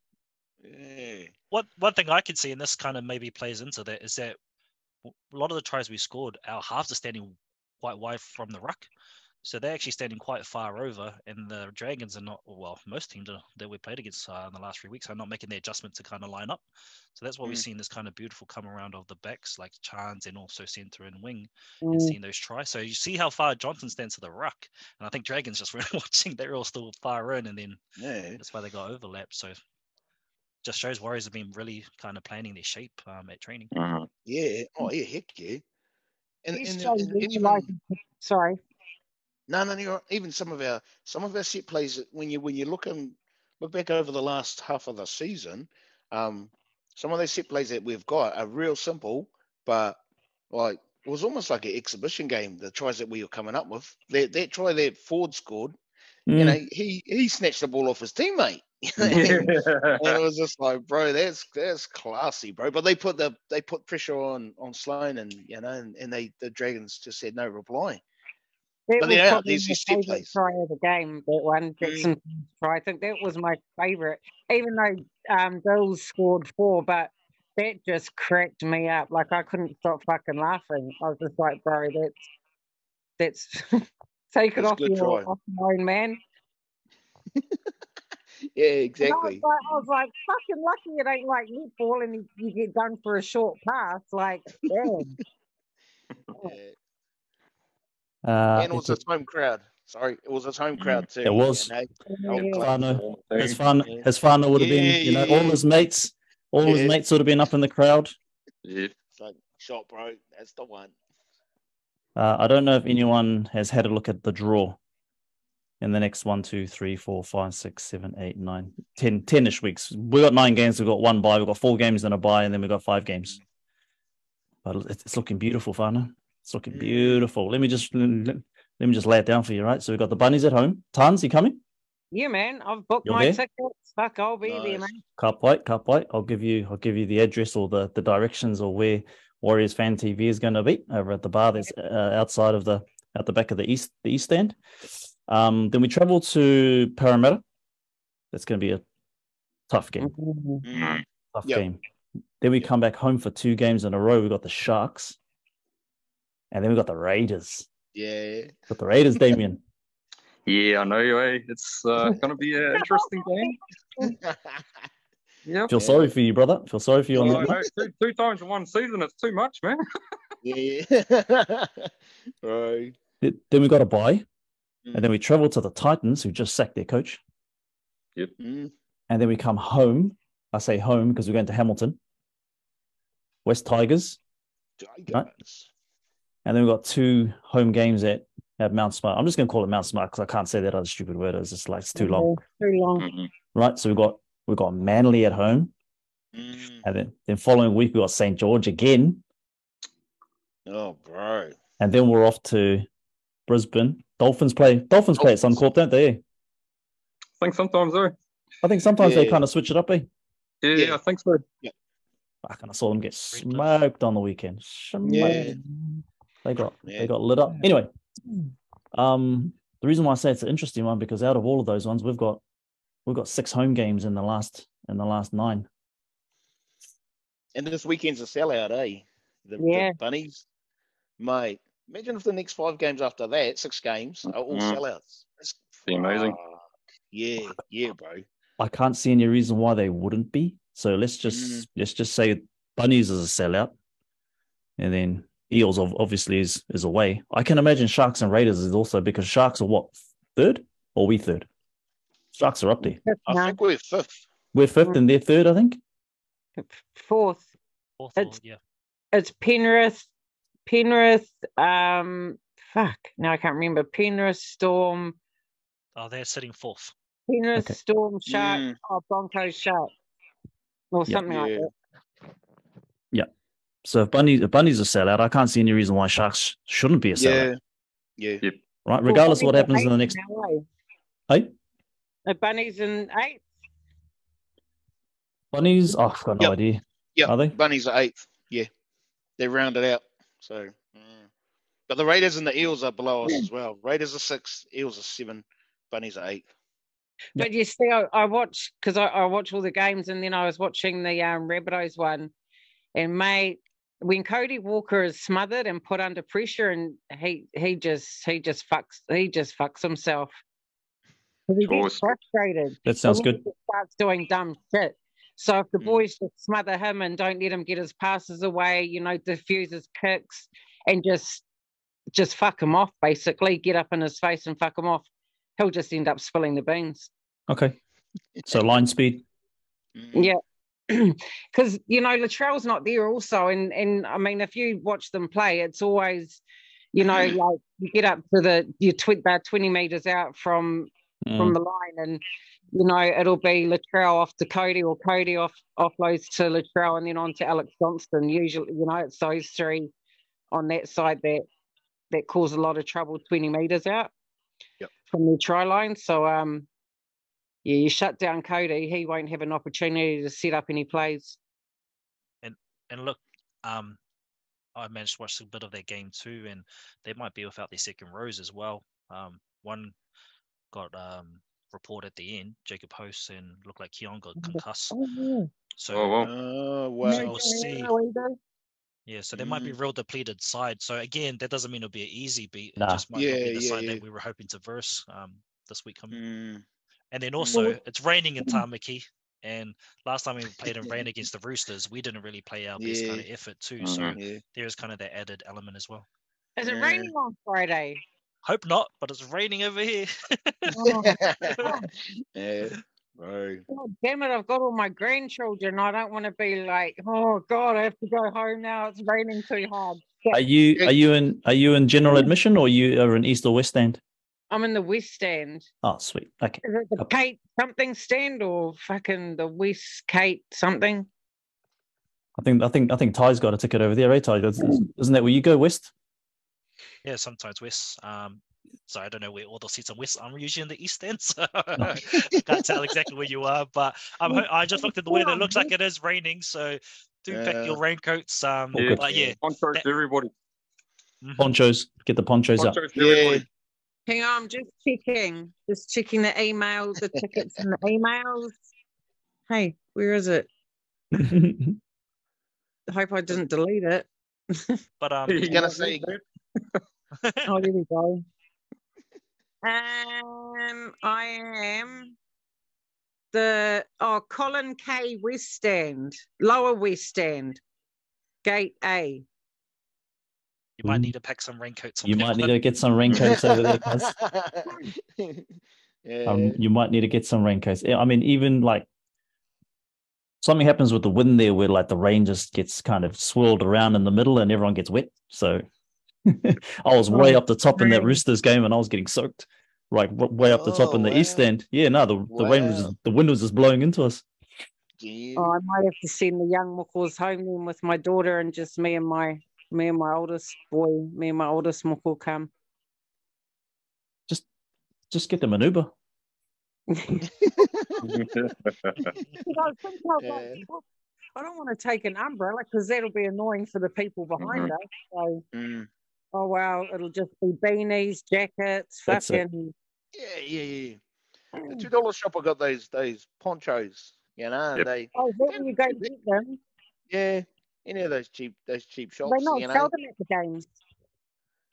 One thing I could see, and this kind of maybe plays into that, is that a lot of the tries we scored, our halves are standing quite wide from the ruck. So they're actually standing quite far over, and the Dragons are not, well, most teams that we played against in the last 3 weeks are not making the adjustment to kind of line up. So that's why we've seen this kind of beautiful come around of the backs, like Tarnz and also centre and wing, and seeing those tries. So you see how far Johnson stands to the ruck. And I think Dragons just were watching, they're all still far in, and then that's why they got overlapped. So just shows Warriors have been really kind of planning their shape at training. Yeah. Oh, yeah, heck yeah. And sorry. No, even some of our set plays, when you look back over the last half of the season, some of those set plays that we've got are real simple, but like it was almost like an exhibition game. The tries that we were coming up with, that try that Ford scored, he snatched the ball off his teammate. And it was just like, bro, that's classy, bro. But they put pressure on Sloane, and and the Dragons just said no reply. That was probably my favourite try of the game, that one, Jackson try. I think that was my favourite, even though Bills scored 4, but that just cracked me up. Like, I couldn't stop fucking laughing. I was just like, bro, that's take it off your own man. Yeah, exactly. I was like, fucking lucky it ain't like netball and you get done for a short pass. Like, damn. And it was its home crowd. Sorry, it was its home crowd too. It was. His whānau would have been, all his mates would have been up in the crowd. Yeah. It's like, shot, bro. That's the one. I don't know if anyone has had a look at the draw in the next 1, 2, 3, 4, 5, 6, 7, 8, 9, 10-ish weeks. We got 9 games. We've got 1 bye. We've got 4 games and a bye, and then we've got 5 games. But it's looking beautiful, whānau. It's looking beautiful. Let me just lay it down for you, right? So we've got the Bunnies at home. Tarnz, you coming? Yeah, man. I've booked my tickets. Fuck, I'll be there, man. Can't wait. I'll give you the address or the directions or where Warriors Fan TV is going to be over at the bar that's outside of at the back of the east stand. Then we travel to Parramatta. That's going to be a tough game. Tough game. Then we come back home for 2 games in a row. We've got the Sharks. And then we've got the Raiders. Yeah. Got the Raiders, Damian. Yeah, I know. It's going to be an interesting game. Feel sorry for you, brother. Feel sorry for you on that. Two times in one season, it's too much, man. Yeah. Right. Then we got a bye. And then we travel to the Titans, who just sacked their coach. Yep. And then we come home. I say home because we're going to Hamilton. West Tigers. Right? And then we've got 2 home games at Mount Smart. I'm just going to call it Mount Smart because I can't say that other stupid word. It's just like, it's too long. Too long. Right? So we've got Manly at home. And then following week, we've got St. George again. Oh, bro. And then we're off to Brisbane. Dolphins play at Suncorp, don't they? I think sometimes, though. I think sometimes they kind of switch it up, eh? Yeah, I think so. Yeah. Fuck, and I saw them get smoked on the weekend. Yeah. They got lit up. Anyway, the reason why I say it's an interesting one because out of all of those ones, we've got 6 home games in the last 9. And this weekend's a sellout, eh? The Bunnies. Mate, imagine if the next 5 games after that, 6 games, are all sellouts. That's amazing. Yeah, bro. I can't see any reason why they wouldn't be. So let's just say Bunnies is a sellout, and then Eels obviously is away. I can imagine Sharks and Raiders is also, because Sharks are what, 3rd, or we 3rd? Sharks are up there. I think we're 5th. We're 5th and they're 3rd, I think. 4th. It's Penrith. Now I can't remember. Penrith, Storm. Oh, they're sitting 4th. Penrith, Storm, Shark, Broncos, Shark, or something like that. Yeah. So if Bunnies are sellout, I can't see any reason why Sharks shouldn't be a sellout. Yeah. Right, regardless of what happens in the next. Hey? The Bunnies in 8th. Bunnies? Oh, I've got no idea. Yeah, are they? Bunnies are 8th. Yeah, they're rounded out. So, but the Raiders and the Eels are below us as well. Raiders are 6th, Eels are 7, Bunnies are 8th. But you see, I watch, because I watch all the games, and then I was watching the Rabbitohs one, and mate, when Cody Walker is smothered and put under pressure, and he just fucks himself. He gets frustrated. That sounds good. He starts doing dumb shit. So if the boys just smother him and don't let him get his passes away, diffuse his kicks, and just fuck him off, basically, get up in his face and fuck him off, he'll just end up spilling the beans. Okay. So line speed. Yeah. Because, Latrell's not there also. And I mean, if you watch them play, it's always, like you get up to about 20 metres out from the line, and, it'll be Latrell off to Cody, or Cody offloads to Latrell and then on to Alex Johnston. Usually, it's those 3 on that side that cause a lot of trouble 20 metres out from the try line. So, you shut down Cody, he won't have an opportunity to set up any plays. And look, I managed to watch a bit of their game too, and they might be without their second rows as well. One got reported at the end, Jacob Host, and looked like Keon got concussed. So we'll see. Yeah, so they might be real depleted side. So again, that doesn't mean it'll be an easy beat. It just might not be the side that we were hoping to verse this week coming. And then also, it's raining in Tamaki, and last time we played in rain against the Roosters, we didn't really play our best kind of effort too. So there's kind of that added element as well. Is it raining on Friday? Hope not, but it's raining over here. Right. Oh, damn it, I've got all my grandchildren. I don't want to be like, oh God, I have to go home now. It's raining too hard. Are you in general admission, or you are in East or West Stand? I'm in the West Stand. Oh, sweet. Okay. Is it the Kate something stand, or fucking the West Kate something? I think Ty's got a ticket over there, eh, Ty? Isn't that where you go, West? Yeah, sometimes West. So I don't know where all the seats are West. I'm usually in the East End, so I can't tell exactly where you are. But I just looked at the weather. It looks like it is raining, so do pack your raincoats. But yeah, ponchos, everybody. Ponchos, get the ponchos up. Hang on, I'm just checking the emails, the tickets and the emails. Hey, where is it? I hope I didn't delete it. But you're gonna say. Oh, there we go. I am the Colin K West Stand, Lower West Stand, Gate A. You might need to pack some raincoats. You might need to get some raincoats over there, guys. You might need to get some raincoats. I mean, even like something happens with the wind there, where like the rain just gets kind of swirled around in the middle, and everyone gets wet. So I was way up the top in that Roosters game, and I was getting soaked, like way up the top in the East End. Yeah, no, the rain the wind was just blowing into us. I might have to send the young muckles home then with my daughter, and just me and my oldest boy, me and my oldest muckle come. Just get them an Uber. I don't want to take an umbrella, because that'll be annoying for the people behind us. So, oh wow, it'll just be beanies, jackets, fucking. Yeah. The $2 shop, I got those ponchos. They. Oh, is that when you go to get them? Yeah, any of those cheap shops. They not sell them at the games.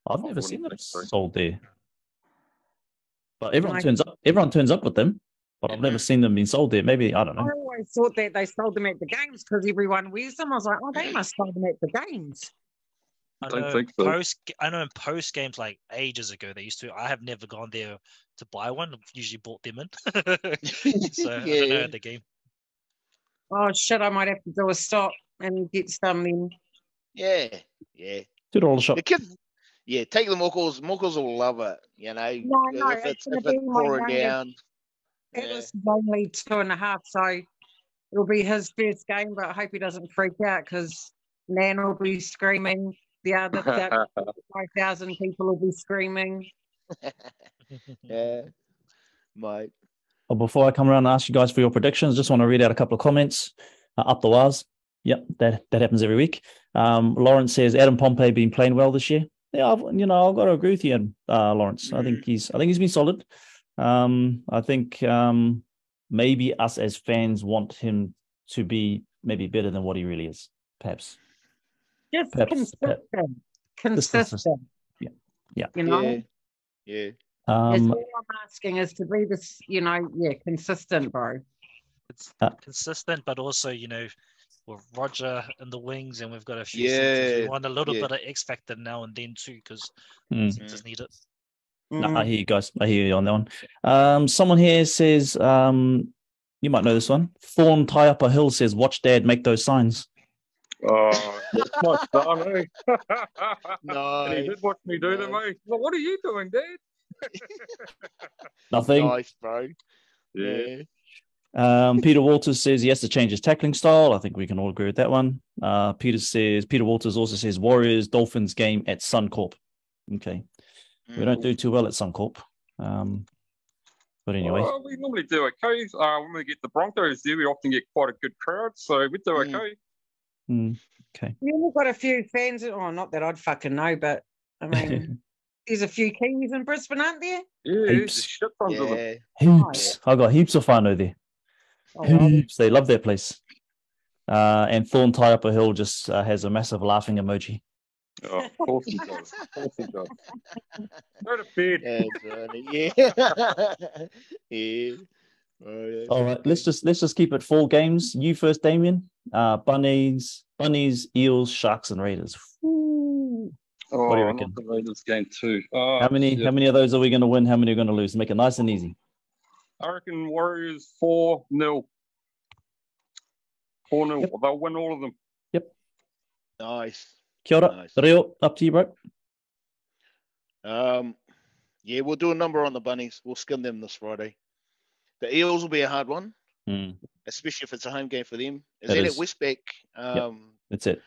I've never seen them sold there. But everyone turns up with them. But I've never seen them being sold there. Maybe, I don't know. I always thought that they sold them at the games because everyone wears them. I was like, oh, they must sell them at the games. I don't think so. I know in post games, like ages ago, they used to. I have never gone there to buy one. I've usually bought them in. So I don't know at the game. Oh shit! I might have to do a stop and get some then. Yeah. Do it all the shop. The kids, take the Mockles. Mockles will love it. You know, No, if it's pouring down. It was only 2.5, so it'll be his first game. But I hope he doesn't freak out because Nan will be screaming. The other 5,000 people will be screaming. Yeah, mate. Well, before I come around and ask you guys for your predictions, just want to read out a couple of comments. Up the wires. Yep, that happens every week. Lawrence says Adam Pompey been playing well this year. Yeah, I've got to agree with you, Lawrence. I think he's been solid. I think maybe us as fans want him to be maybe better than what he really is. Perhaps. Just consistent. Yeah. You know. Yeah. That's all I'm asking is to be this, consistent, bro. It's consistent, but also, with Roger in the wings, and we've got a few centers. We want a little bit of X factor now and then too, because centers need it. No, I hear you guys. I hear you on that one. Someone here says, you might know this one. Thorn Tie Up a Hill says, watch Dad make those signs. Oh, that's my son, eh? No. And he did watch me do them, eh? Well, what are you doing, Dad? Nothing. Nice, bro. Yeah. Peter Walters says he has to change his tackling style. I think we can all agree with that one. Peter Walters also says Warriors Dolphins game at Suncorp. Okay. We don't do too well at Suncorp. But anyway. We normally do okay. When we get the Broncos there, we often get quite a good crowd, so we do okay. Okay. We've got a few fans. Oh, not that I'd fucking know, but I mean, there's a few Kiwis in Brisbane, aren't there? Yeah, heaps. Shit tons of them. Heaps. I got heaps of whānau there. Heaps. They love that place. And Thorn Tie Up a Hill just has a massive laughing emoji. Oh, of course he does. Go to bed. Yeah. All right, let's just keep it 4 games. You first, Damian. Bunnies, Eels, Sharks, and Raiders. Ooh. What do you reckon? The Raiders game too. How many of those are we going to win? How many are going to lose? Make it nice and easy. I reckon Warriors 4-0. 4-0. Yep. They'll win all of them. Yep. Nice. Kia ora. Nice. Reo, up to you, bro. Yeah, we'll do a number on the Bunnies. We'll skim them this Friday. The Eels will be a hard one, especially if it's a home game for them. Is that at Westbank? Yep. That's it.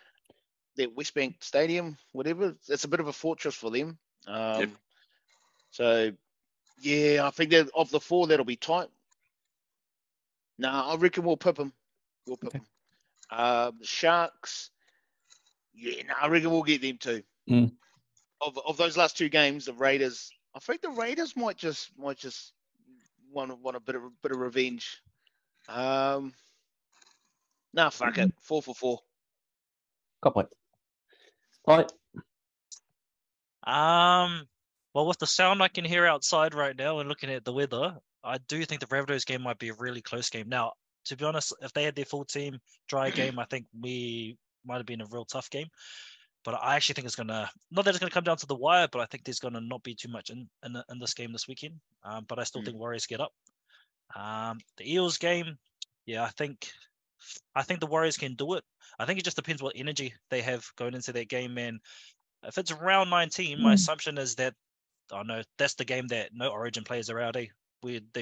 That Westbank Stadium, whatever. It's a bit of a fortress for them. So, yeah, I think that of the 4, that'll be tight. I reckon we'll pip them. Sharks, I reckon we'll get them too. Of those last 2 games, the Raiders, I think the Raiders might just want a bit of revenge. Fuck it. 4 for 4. Got point. All right. Well, with the sound I can hear outside right now and looking at the weather, I do think the Rabbitohs game might be a really close game. Now, to be honest, if they had their full team dry game, I think we might have been a real tough game. But I actually think it's not that it's gonna come down to the wire, but I think there's gonna not be too much in this game this weekend. But I still think Warriors get up. The Eels game, I think the Warriors can do it. I think it just depends what energy they have going into that game, man. If it's round 19, my assumption is that that's the game that no Origin players are out. They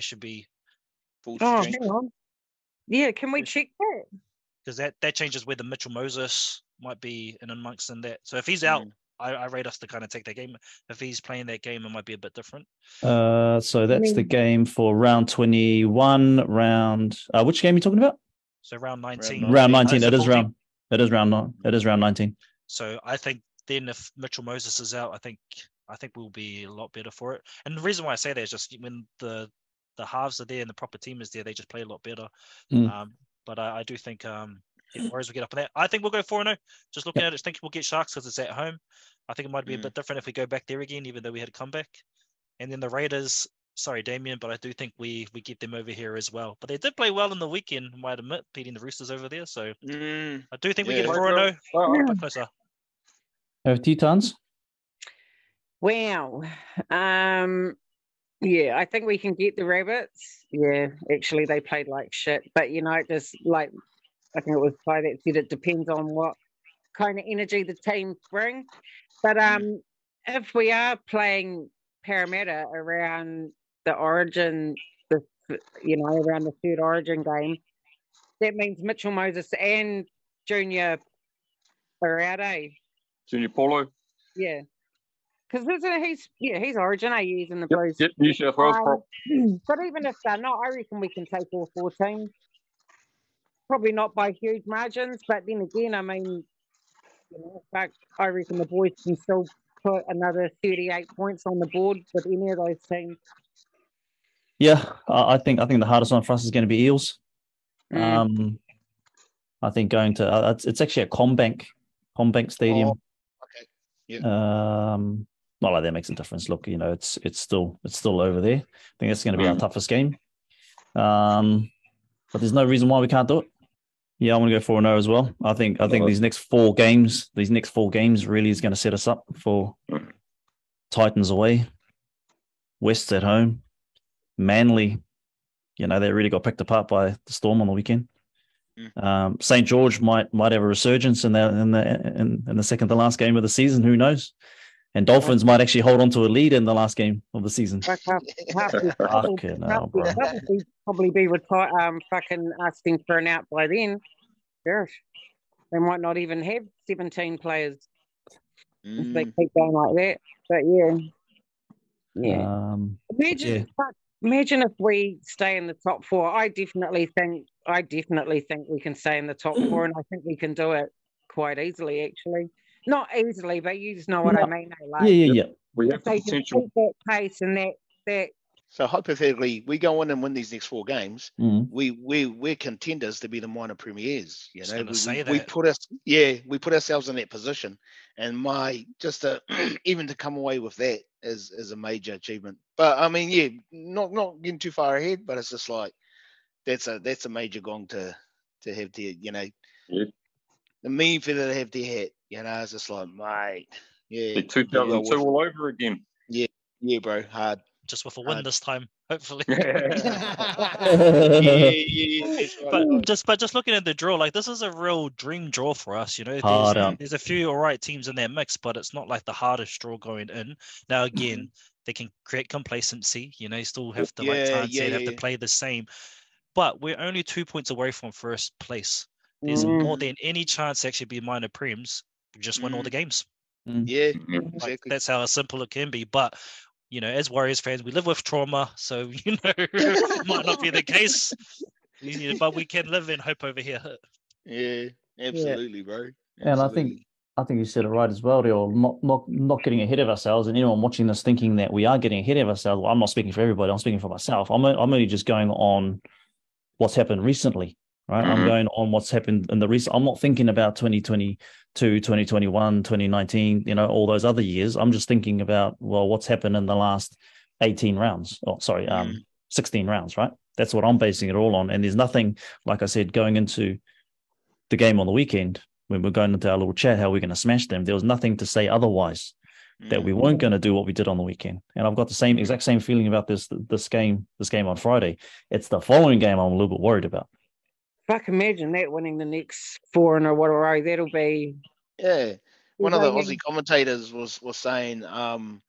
should be full strength. Hang on. Yeah, can we check that? Because that changes whether Mitchell Moses might be in amongst in that. So if he's out, I rate us to kind of take that game. If he's playing that game, it might be a bit different. So that's the game for round 21. Which game are you talking about? So round 19. Round 19. It is round 19. So I think then if Mitchell Moses is out, I think we'll be a lot better for it. And the reason why I say that is just when the halves are there and the proper team is there, they just play a lot better. But I do think Warriors will get up on that. I think we'll go 4-0. Just looking at it, thinking we'll get Sharks because it's at home. I think it might be a bit different if we go back there again, even though we had a comeback. And then the Raiders, sorry, Damian, but I do think we get them over here as well. But they did play well in the weekend, I might admit, beating the Roosters over there. So I do think we get 4-0. A bit closer. Over to you, Tarnz. Wow. Yeah, I think we can get the Rabbits. Yeah, actually, they played like shit. But, just like, I think it was Ty that said it depends on what kind of energy the team bring. But if we are playing Parramatta around the Origin, around the third Origin game, that means Mitchell Moses and Junior are out, eh? Junior Paulo. Yeah. Because he's Origin, he's in the Blues. Yep, New South Wales prop. But even if they're not, I reckon we can take all 4 teams. Probably not by huge margins, but then again, I mean, I reckon the boys can still put another 38 points on the board with any of those teams. Yeah, I think the hardest one for us is going to be Eels. I think going to it's actually at CommBank Stadium. Okay. Yeah. Not like that makes a difference. Look, it's still over there. I think that's going to be our toughest game. But there's no reason why we can't do it. Yeah, I'm going to go 4-0 as well. I think these next 4 games really is going to set us up for Titans away, West at home, Manly. They really got picked apart by the Storm on the weekend. St. George might have a resurgence in the second to last game of the season. Who knows? And Dolphins might actually hold on to a lead in the last game of the season. Probably be fucking asking for an out by then. Gosh, they might not even have 17 players if they keep going like that. But yeah. Imagine if we stay in the top 4. I definitely think we can stay in the top 4, and I think we can do it quite easily. Actually, not easily, but you just know what I mean. Yeah. We have the potential. Keep that pace and that. So hypothetically, we go on and win these next 4 games. We're contenders to be the minor premiers. We put ourselves in that position, and even to come away with that is a major achievement. But I mean, not getting too far ahead, but it's just like that's a major gong to have to the mean feather to have to hit. It's just like, mate, 2002 all over again. Yeah, bro, hard. Just with a win this time, hopefully. But just looking at the draw, like this is a real dream draw for us. There's a few all right teams in that mix, but it's not like the hardest draw going in. Now again, they can create complacency. You still have to have to play the same. But we're only 2 points away from first place. There's more than any chance to actually be minor prems. We just win all the games. Yeah, exactly. That's how simple it can be. But as Warriors fans, we live with trauma, so it might not be the case. But we can live in hope over here. Yeah, absolutely, bro. And I think you said it right as well, Dale. Not getting ahead of ourselves, and anyone watching this thinking that we are getting ahead of ourselves. Well, I'm not speaking for everybody. I'm speaking for myself. I'm only just going on what's happened recently, right? I'm going on what's happened in the recent. I'm not thinking about 2022, 2021, 2019, all those other years. I'm just thinking about, what's happened in the last 18 rounds. 16 rounds, right? That's what I'm basing it all on. And there's nothing, like I said, going into the game on the weekend, when we're going into our little chat, how we're going to smash them. There was nothing to say otherwise that we weren't going to do what we did on the weekend. And I've got the exact same feeling about this game on Friday. It's the following game I'm a little bit worried about. Fuck, imagine that winning the next 4 in a row. That'll be... Yeah. One of the Aussie commentators was saying the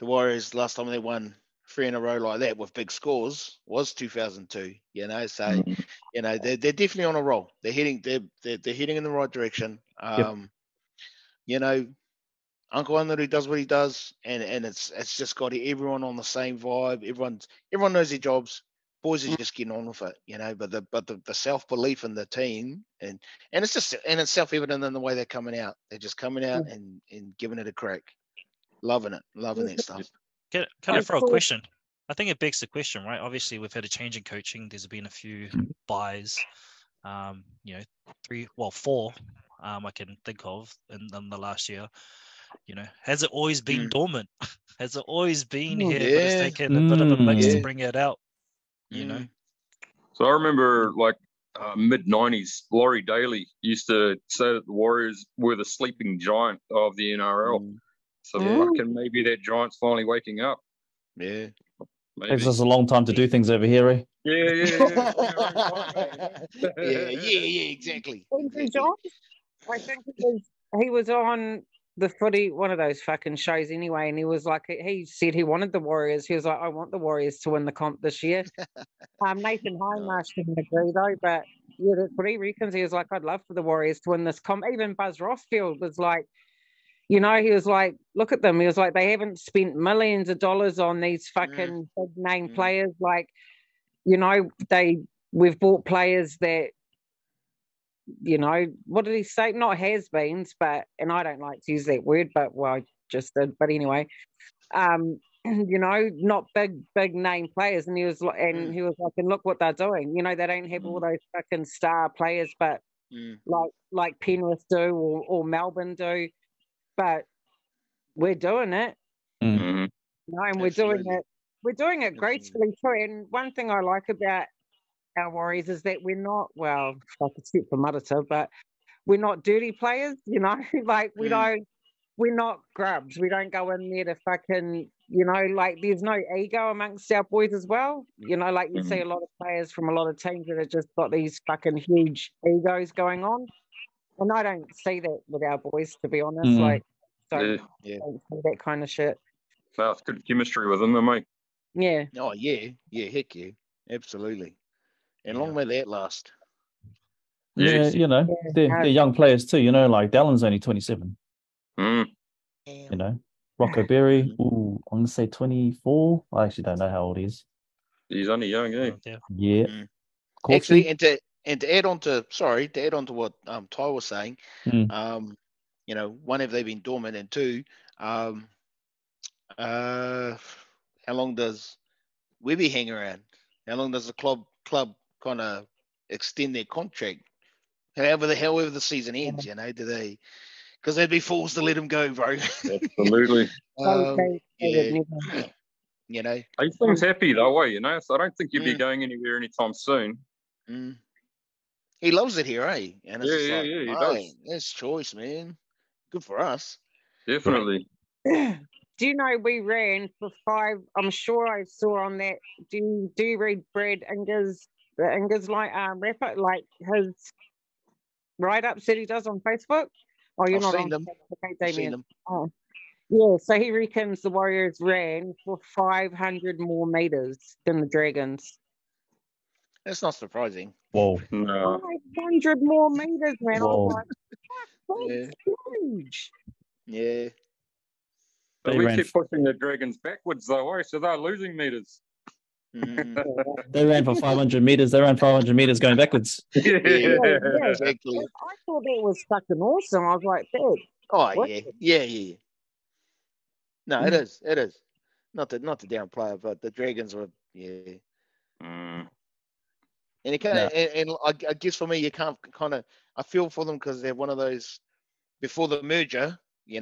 Warriors, last time they won 3 in a row like that with big scores was 2002. So they're definitely on a roll. They're heading in the right direction. Uncle Unlery does what he does, and it's just got everyone on the same vibe. Everyone knows their jobs. Boys are just getting on with it, But the self belief in the team, and it's self evident in the way they're coming out. They're just coming out and giving it a crack, loving that stuff. Can I throw a question? I think it begs the question, right? Obviously, we've had a change in coaching. There's been a few buys. four, I can think of in the last year. Has it always been dormant? Has it always been here? But it's taken a bit of a mix to bring it out. So I remember mid-90s, Laurie Daly used to say that the Warriors were the sleeping giant of the NRL. So maybe that giant's finally waking up. Yeah. Maybe. Takes us a long time to do things over here, eh? Yeah. Yeah, exactly. I think he was on the footy, one of those fucking shows anyway, and he was like, he said he wanted the Warriors. He was like, I want the Warriors to win the comp this year. Nathan Hindmarsh didn't agree though, but yeah, that's what he reckons. He was like, I'd love for the Warriors to win this comp. Even Buzz Rothfield was like, he was like, look at them. He was like, they haven't spent millions of dollars on these fucking big name players. Like, we've bought players that, what did he say? Not has-beens, but, and I don't like to use that word, but, well, I just did. But anyway, not big name players. And he was like, and look what they're doing. They don't have all those fucking star players, but like Penrith do or Melbourne do, but we're doing it. And we're doing it gracefully too. And one thing I like about our Warriors is that we're not, well, except for Marata, but we're not dirty players, like we're not grubs. We don't go in there to fucking, there's no ego amongst our boys as well. Like you see a lot of players from a lot of teams that have just got these fucking huge egos going on. And I don't see that with our boys, to be honest. Don't see that kind of shit. Well, it's good chemistry with them, mate. Yeah. Oh, yeah. Yeah, heck yeah. Absolutely. And long may that last. Yeah, they're young players too, like Dallin's only 27. Rocco Berry, I'm going to say 24. I actually don't know how old he is. He's only young, Yeah. Actually, and to add on to what Ty was saying, one, have they been dormant, and two, how long does Webby hang around? How long does the club kind of extend their contract? However the season ends, do they? Because they'd be fools to let him go, bro. Absolutely. He seems happy though, so I don't think he'll be going anywhere anytime soon. He loves it here, eh? And it's he does. That's choice, man. Good for us. Definitely. Do you know we ran for 5? I'm sure I saw on that. Do you read Brad Inger's rapper, like his write-ups that he does on Facebook? Oh, you're not on them. Facebook, Damian. Oh, yeah. So he reckons the Warriors ran for 500 more meters than the Dragons. That's not surprising. Whoa. No. 500 more meters, man. Whoa. Like, that's huge. Yeah. But we keep pushing the Dragons backwards though, so they're losing meters. They ran for 500 meters. They ran 500 meters going backwards. Yeah, exactly. I thought that was fucking awesome. I was like, that. Oh, yeah. No, it is. Not to downplay it, but the Dragons were, And you can't, and I guess for me, you can't I feel for them because they're one of those, before the merger, the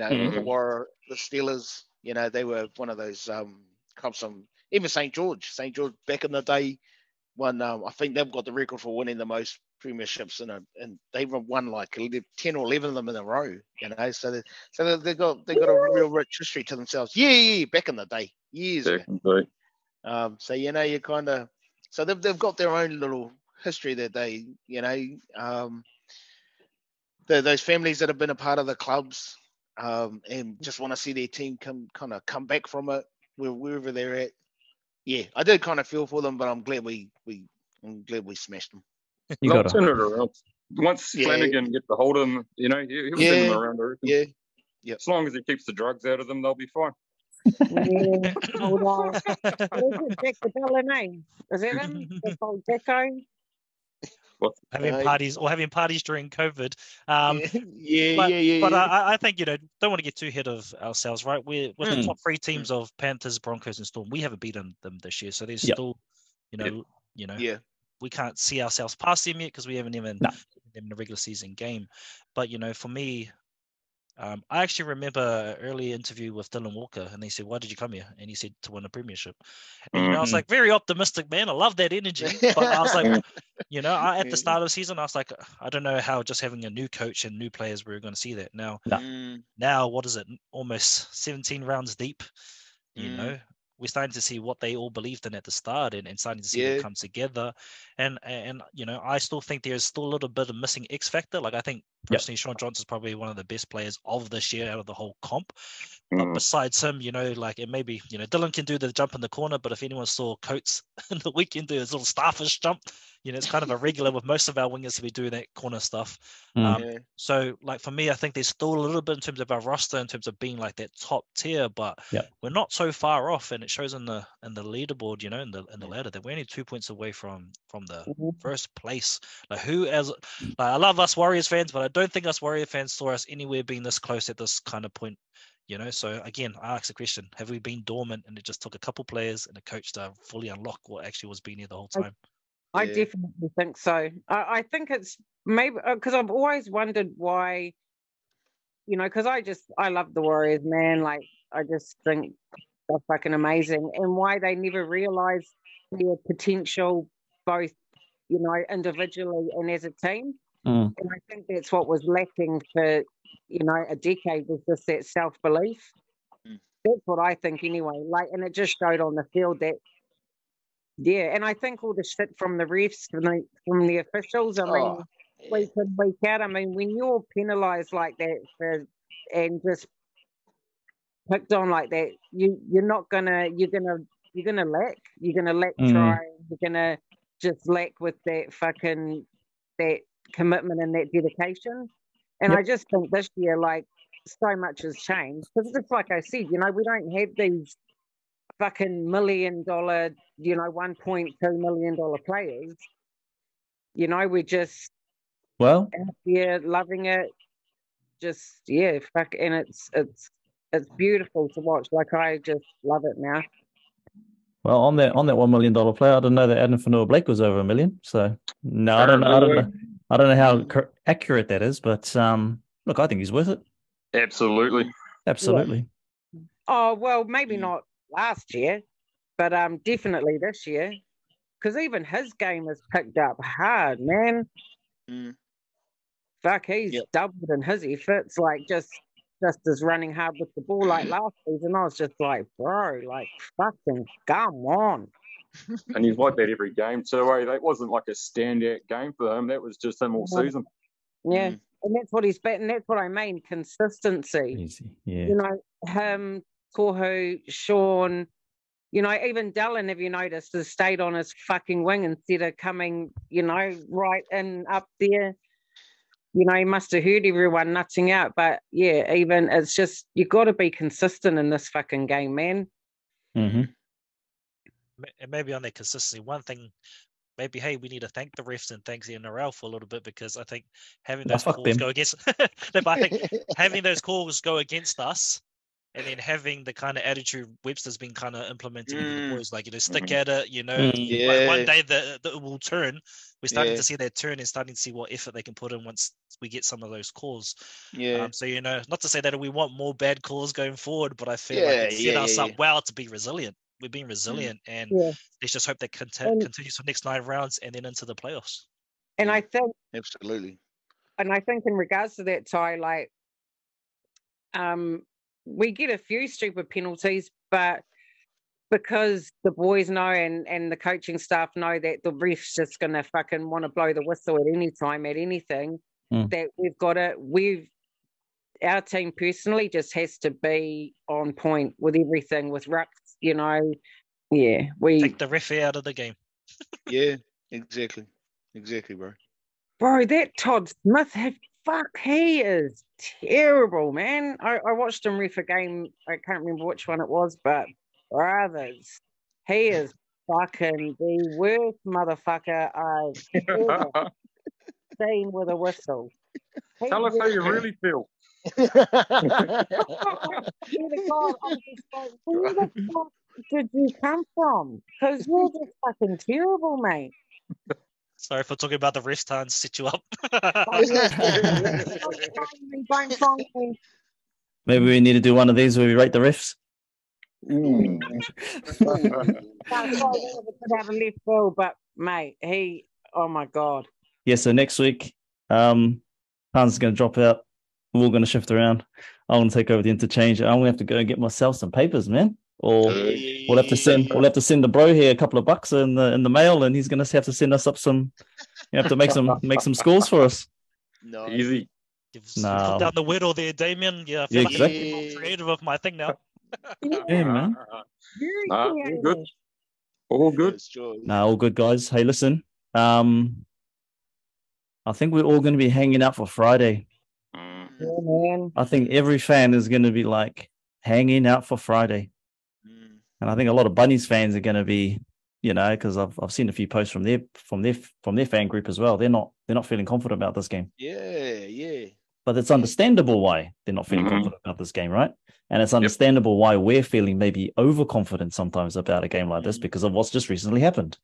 Steelers, they were one of those clubs. Even St. George back in the day won. I think they've got the record for winning the most premierships and they've won like 10 or 11 of them in a row. So they got a real rich history to themselves. Yeah, back in the day, years ago. So you kind of, so they've got their own little history that they, those families that have been a part of the clubs, and just want to see their team come back from it wherever they're at. Yeah, I did kind of feel for them, but I'm glad we smashed them. They'll turn it around. Once Flanagan gets a hold of them, he'll turn them around. Yeah. As long as he keeps the drugs out of them, they'll be fine. Yeah. Hold on. What is it, Jack the Bella name? Is that him? It's called Jacko? Having parties during COVID. Yeah. But I think, don't want to get too ahead of ourselves, right? We're the top 3 teams of Panthers, Broncos, and Storm. We haven't beaten them this year, so there's still, we can't see ourselves past them yet because we haven't even them in a regular season game. But for me, I actually remember an early interview with Dylan Walker, and they said, "Why did you come here?" And he said, "To win a premiership." And I was like, very optimistic, man. I love that energy. But I was like, at the start of the season, I was like, I don't know how just having a new coach and new players we're going to see that now. Now, what is it? Almost 17 rounds deep. We're starting to see what they all believed in at the start, and starting to see it come together. And I still think there's still a little bit of missing X factor. Like I think personally, Shaun Johnson's probably one of the best players of this year out of the whole comp. But besides him, it maybe Dylan can do the jump in the corner, but if anyone saw Coates in the weekend do his little starfish jump, it's kind of a regular with most of our wingers to be doing that corner stuff. So like for me, I think there's still a little bit in terms of our roster, in terms of being like that top tier, but we're not so far off, and it shows in the leaderboard, in the ladder, that we're only 2 points away from the first place. Like I love us Warriors fans, but I don't think us Warrior fans saw us anywhere being this close at this kind of point. So again, I ask the question: have we been dormant, and it just took a couple players and a coach to fully unlock what actually was being here the whole time? I definitely think so. I think it's maybe because I've always wondered why, because I love the Warriors, man. Like, I just think they're fucking amazing, and why they never realised their potential, both, individually and as a team. And I think that's what was lacking for, a decade, was just that self-belief. That's what I think anyway. Like, and it just showed on the field that, and I think all the shit from the refs, from the officials, I mean, week in, week out, I mean, when you're penalised like that and just picked on like that, you're gonna lack try, you're gonna just lack with that commitment and that dedication. And I just think this year, like, so much has changed, because just like I said, we don't have these fucking $1 million, $1.2 million players. We're just out here loving it. Just fuck, and it's beautiful to watch. Like, I just love it now. Well, on that $1 million player, I didn't know that AddinFonua-Blake was over $1 million. So no, I don't know how accurate that is, but look, I think he's worth it. Absolutely. Yeah. Oh well, maybe not last year, but definitely this year, because even his game has picked up hard, man. Fuck, he's doubled in his efforts, like just as running hard with the ball like last season. I was just like, bro, like, fucking come on. And he's like that every game too. That wasn't like a standout game for him. That was just him all season. Yeah, and that's what he's bet, and that's what I mean, consistency. Easy. Yeah. Him, Tohu, Sean, even Dallin, have you noticed, has stayed on his fucking wing instead of coming, right in up there. He must have heard everyone nutting out. But even it's just, you got to be consistent in this fucking game, man. And maybe on that consistency, one thing, maybe, hey, we need to thank the refs and thank the NRL for a little bit, because I think having those calls go against but I think having those calls go against us, and then having the kind of attitude Webster's been kind of implementing with the boys, like, stick at it, one day it will turn. We're starting to see that turn, and starting to see what effort they can put in once we get some of those calls. So, not to say that we want more bad calls going forward, but I feel like it set us up well to be resilient. We've been resilient, and let's just hope that continues for the next 9 rounds and then into the playoffs. And I think absolutely. And I think in regards to that, Ty, like, we get a few stupid penalties, but because the boys know and the coaching staff know that the ref's just going to fucking want to blow the whistle at any time, at anything, that we've got it. Our team personally just has to be on point with everything, with rucks, we take the referee out of the game. Exactly, bro. Bro, that Todd Smith, he is terrible, man. I watched him ref a game. I can't remember which one it was, but brothers, he is fucking the worst motherfucker I've ever seen with a whistle. Tell us how you really feel. Where the fuck did you come from? Because you're just fucking terrible, mate. Sorry for talking about the refs, Tarnz, sit you up. Don't find me. Maybe we need to do one of these where we rate the refs. Could have a left field, but mate, oh my god. Yeah, so next week, Tarnz is going to drop out. We're all going to shift around. I want to take over the interchange. I'm going to have to go and get myself some papers, man. Or we'll have to send the bro here a couple of bucks in the mail, and he's going to have to send us up some. You have to make some scores for us. No, easy. You've put down the whittle there, Damian. Yeah, I feel like exactly. I'm more creative of my thing now. Yeah, man. All good. All good. Nah, all good, guys. Hey, listen. I think we're all going to be hanging out for Friday. Yeah, man. I think every fan is going to be like hanging out for Friday, and I think a lot of Bunnies fans are going to be, because I've seen a few posts from their fan group as well. They're not feeling confident about this game. Yeah. But it's understandable why they're not feeling confident about this game, right? And it's understandable why we're feeling maybe overconfident sometimes about a game like this because of what's just recently happened.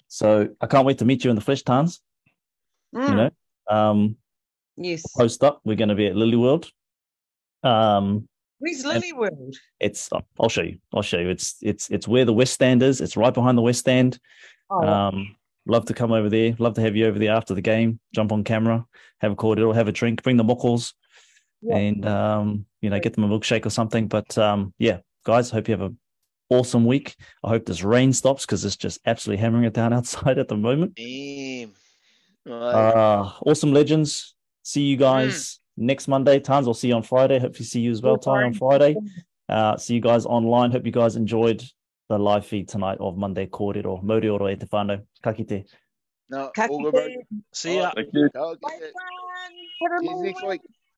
So I can't wait to meet you in the flesh, Tarnz. Yes. Post up. We're going to be at Lily World. Where's Lily World? I'll show you. It's where the West Stand is. It's right behind the West Stand. Love to come over there. Love to have you over there after the game. Jump on camera, have a kōrero, have a drink, bring the mokos, and get them a milkshake or something. But guys, hope you have an awesome week. I hope this rain stops because it's just absolutely hammering it down outside at the moment. Awesome legends. See you guys next Monday. Tarnz, I'll see you on Friday. Hopefully see you as well, Ty, on Friday. See you guys online. Hope you guys enjoyed the live feed tonight of Monday kōrero. Morioro e te whānau. Ka kite. No, all good, bro. See ya. Thank you. Okay. See you next week.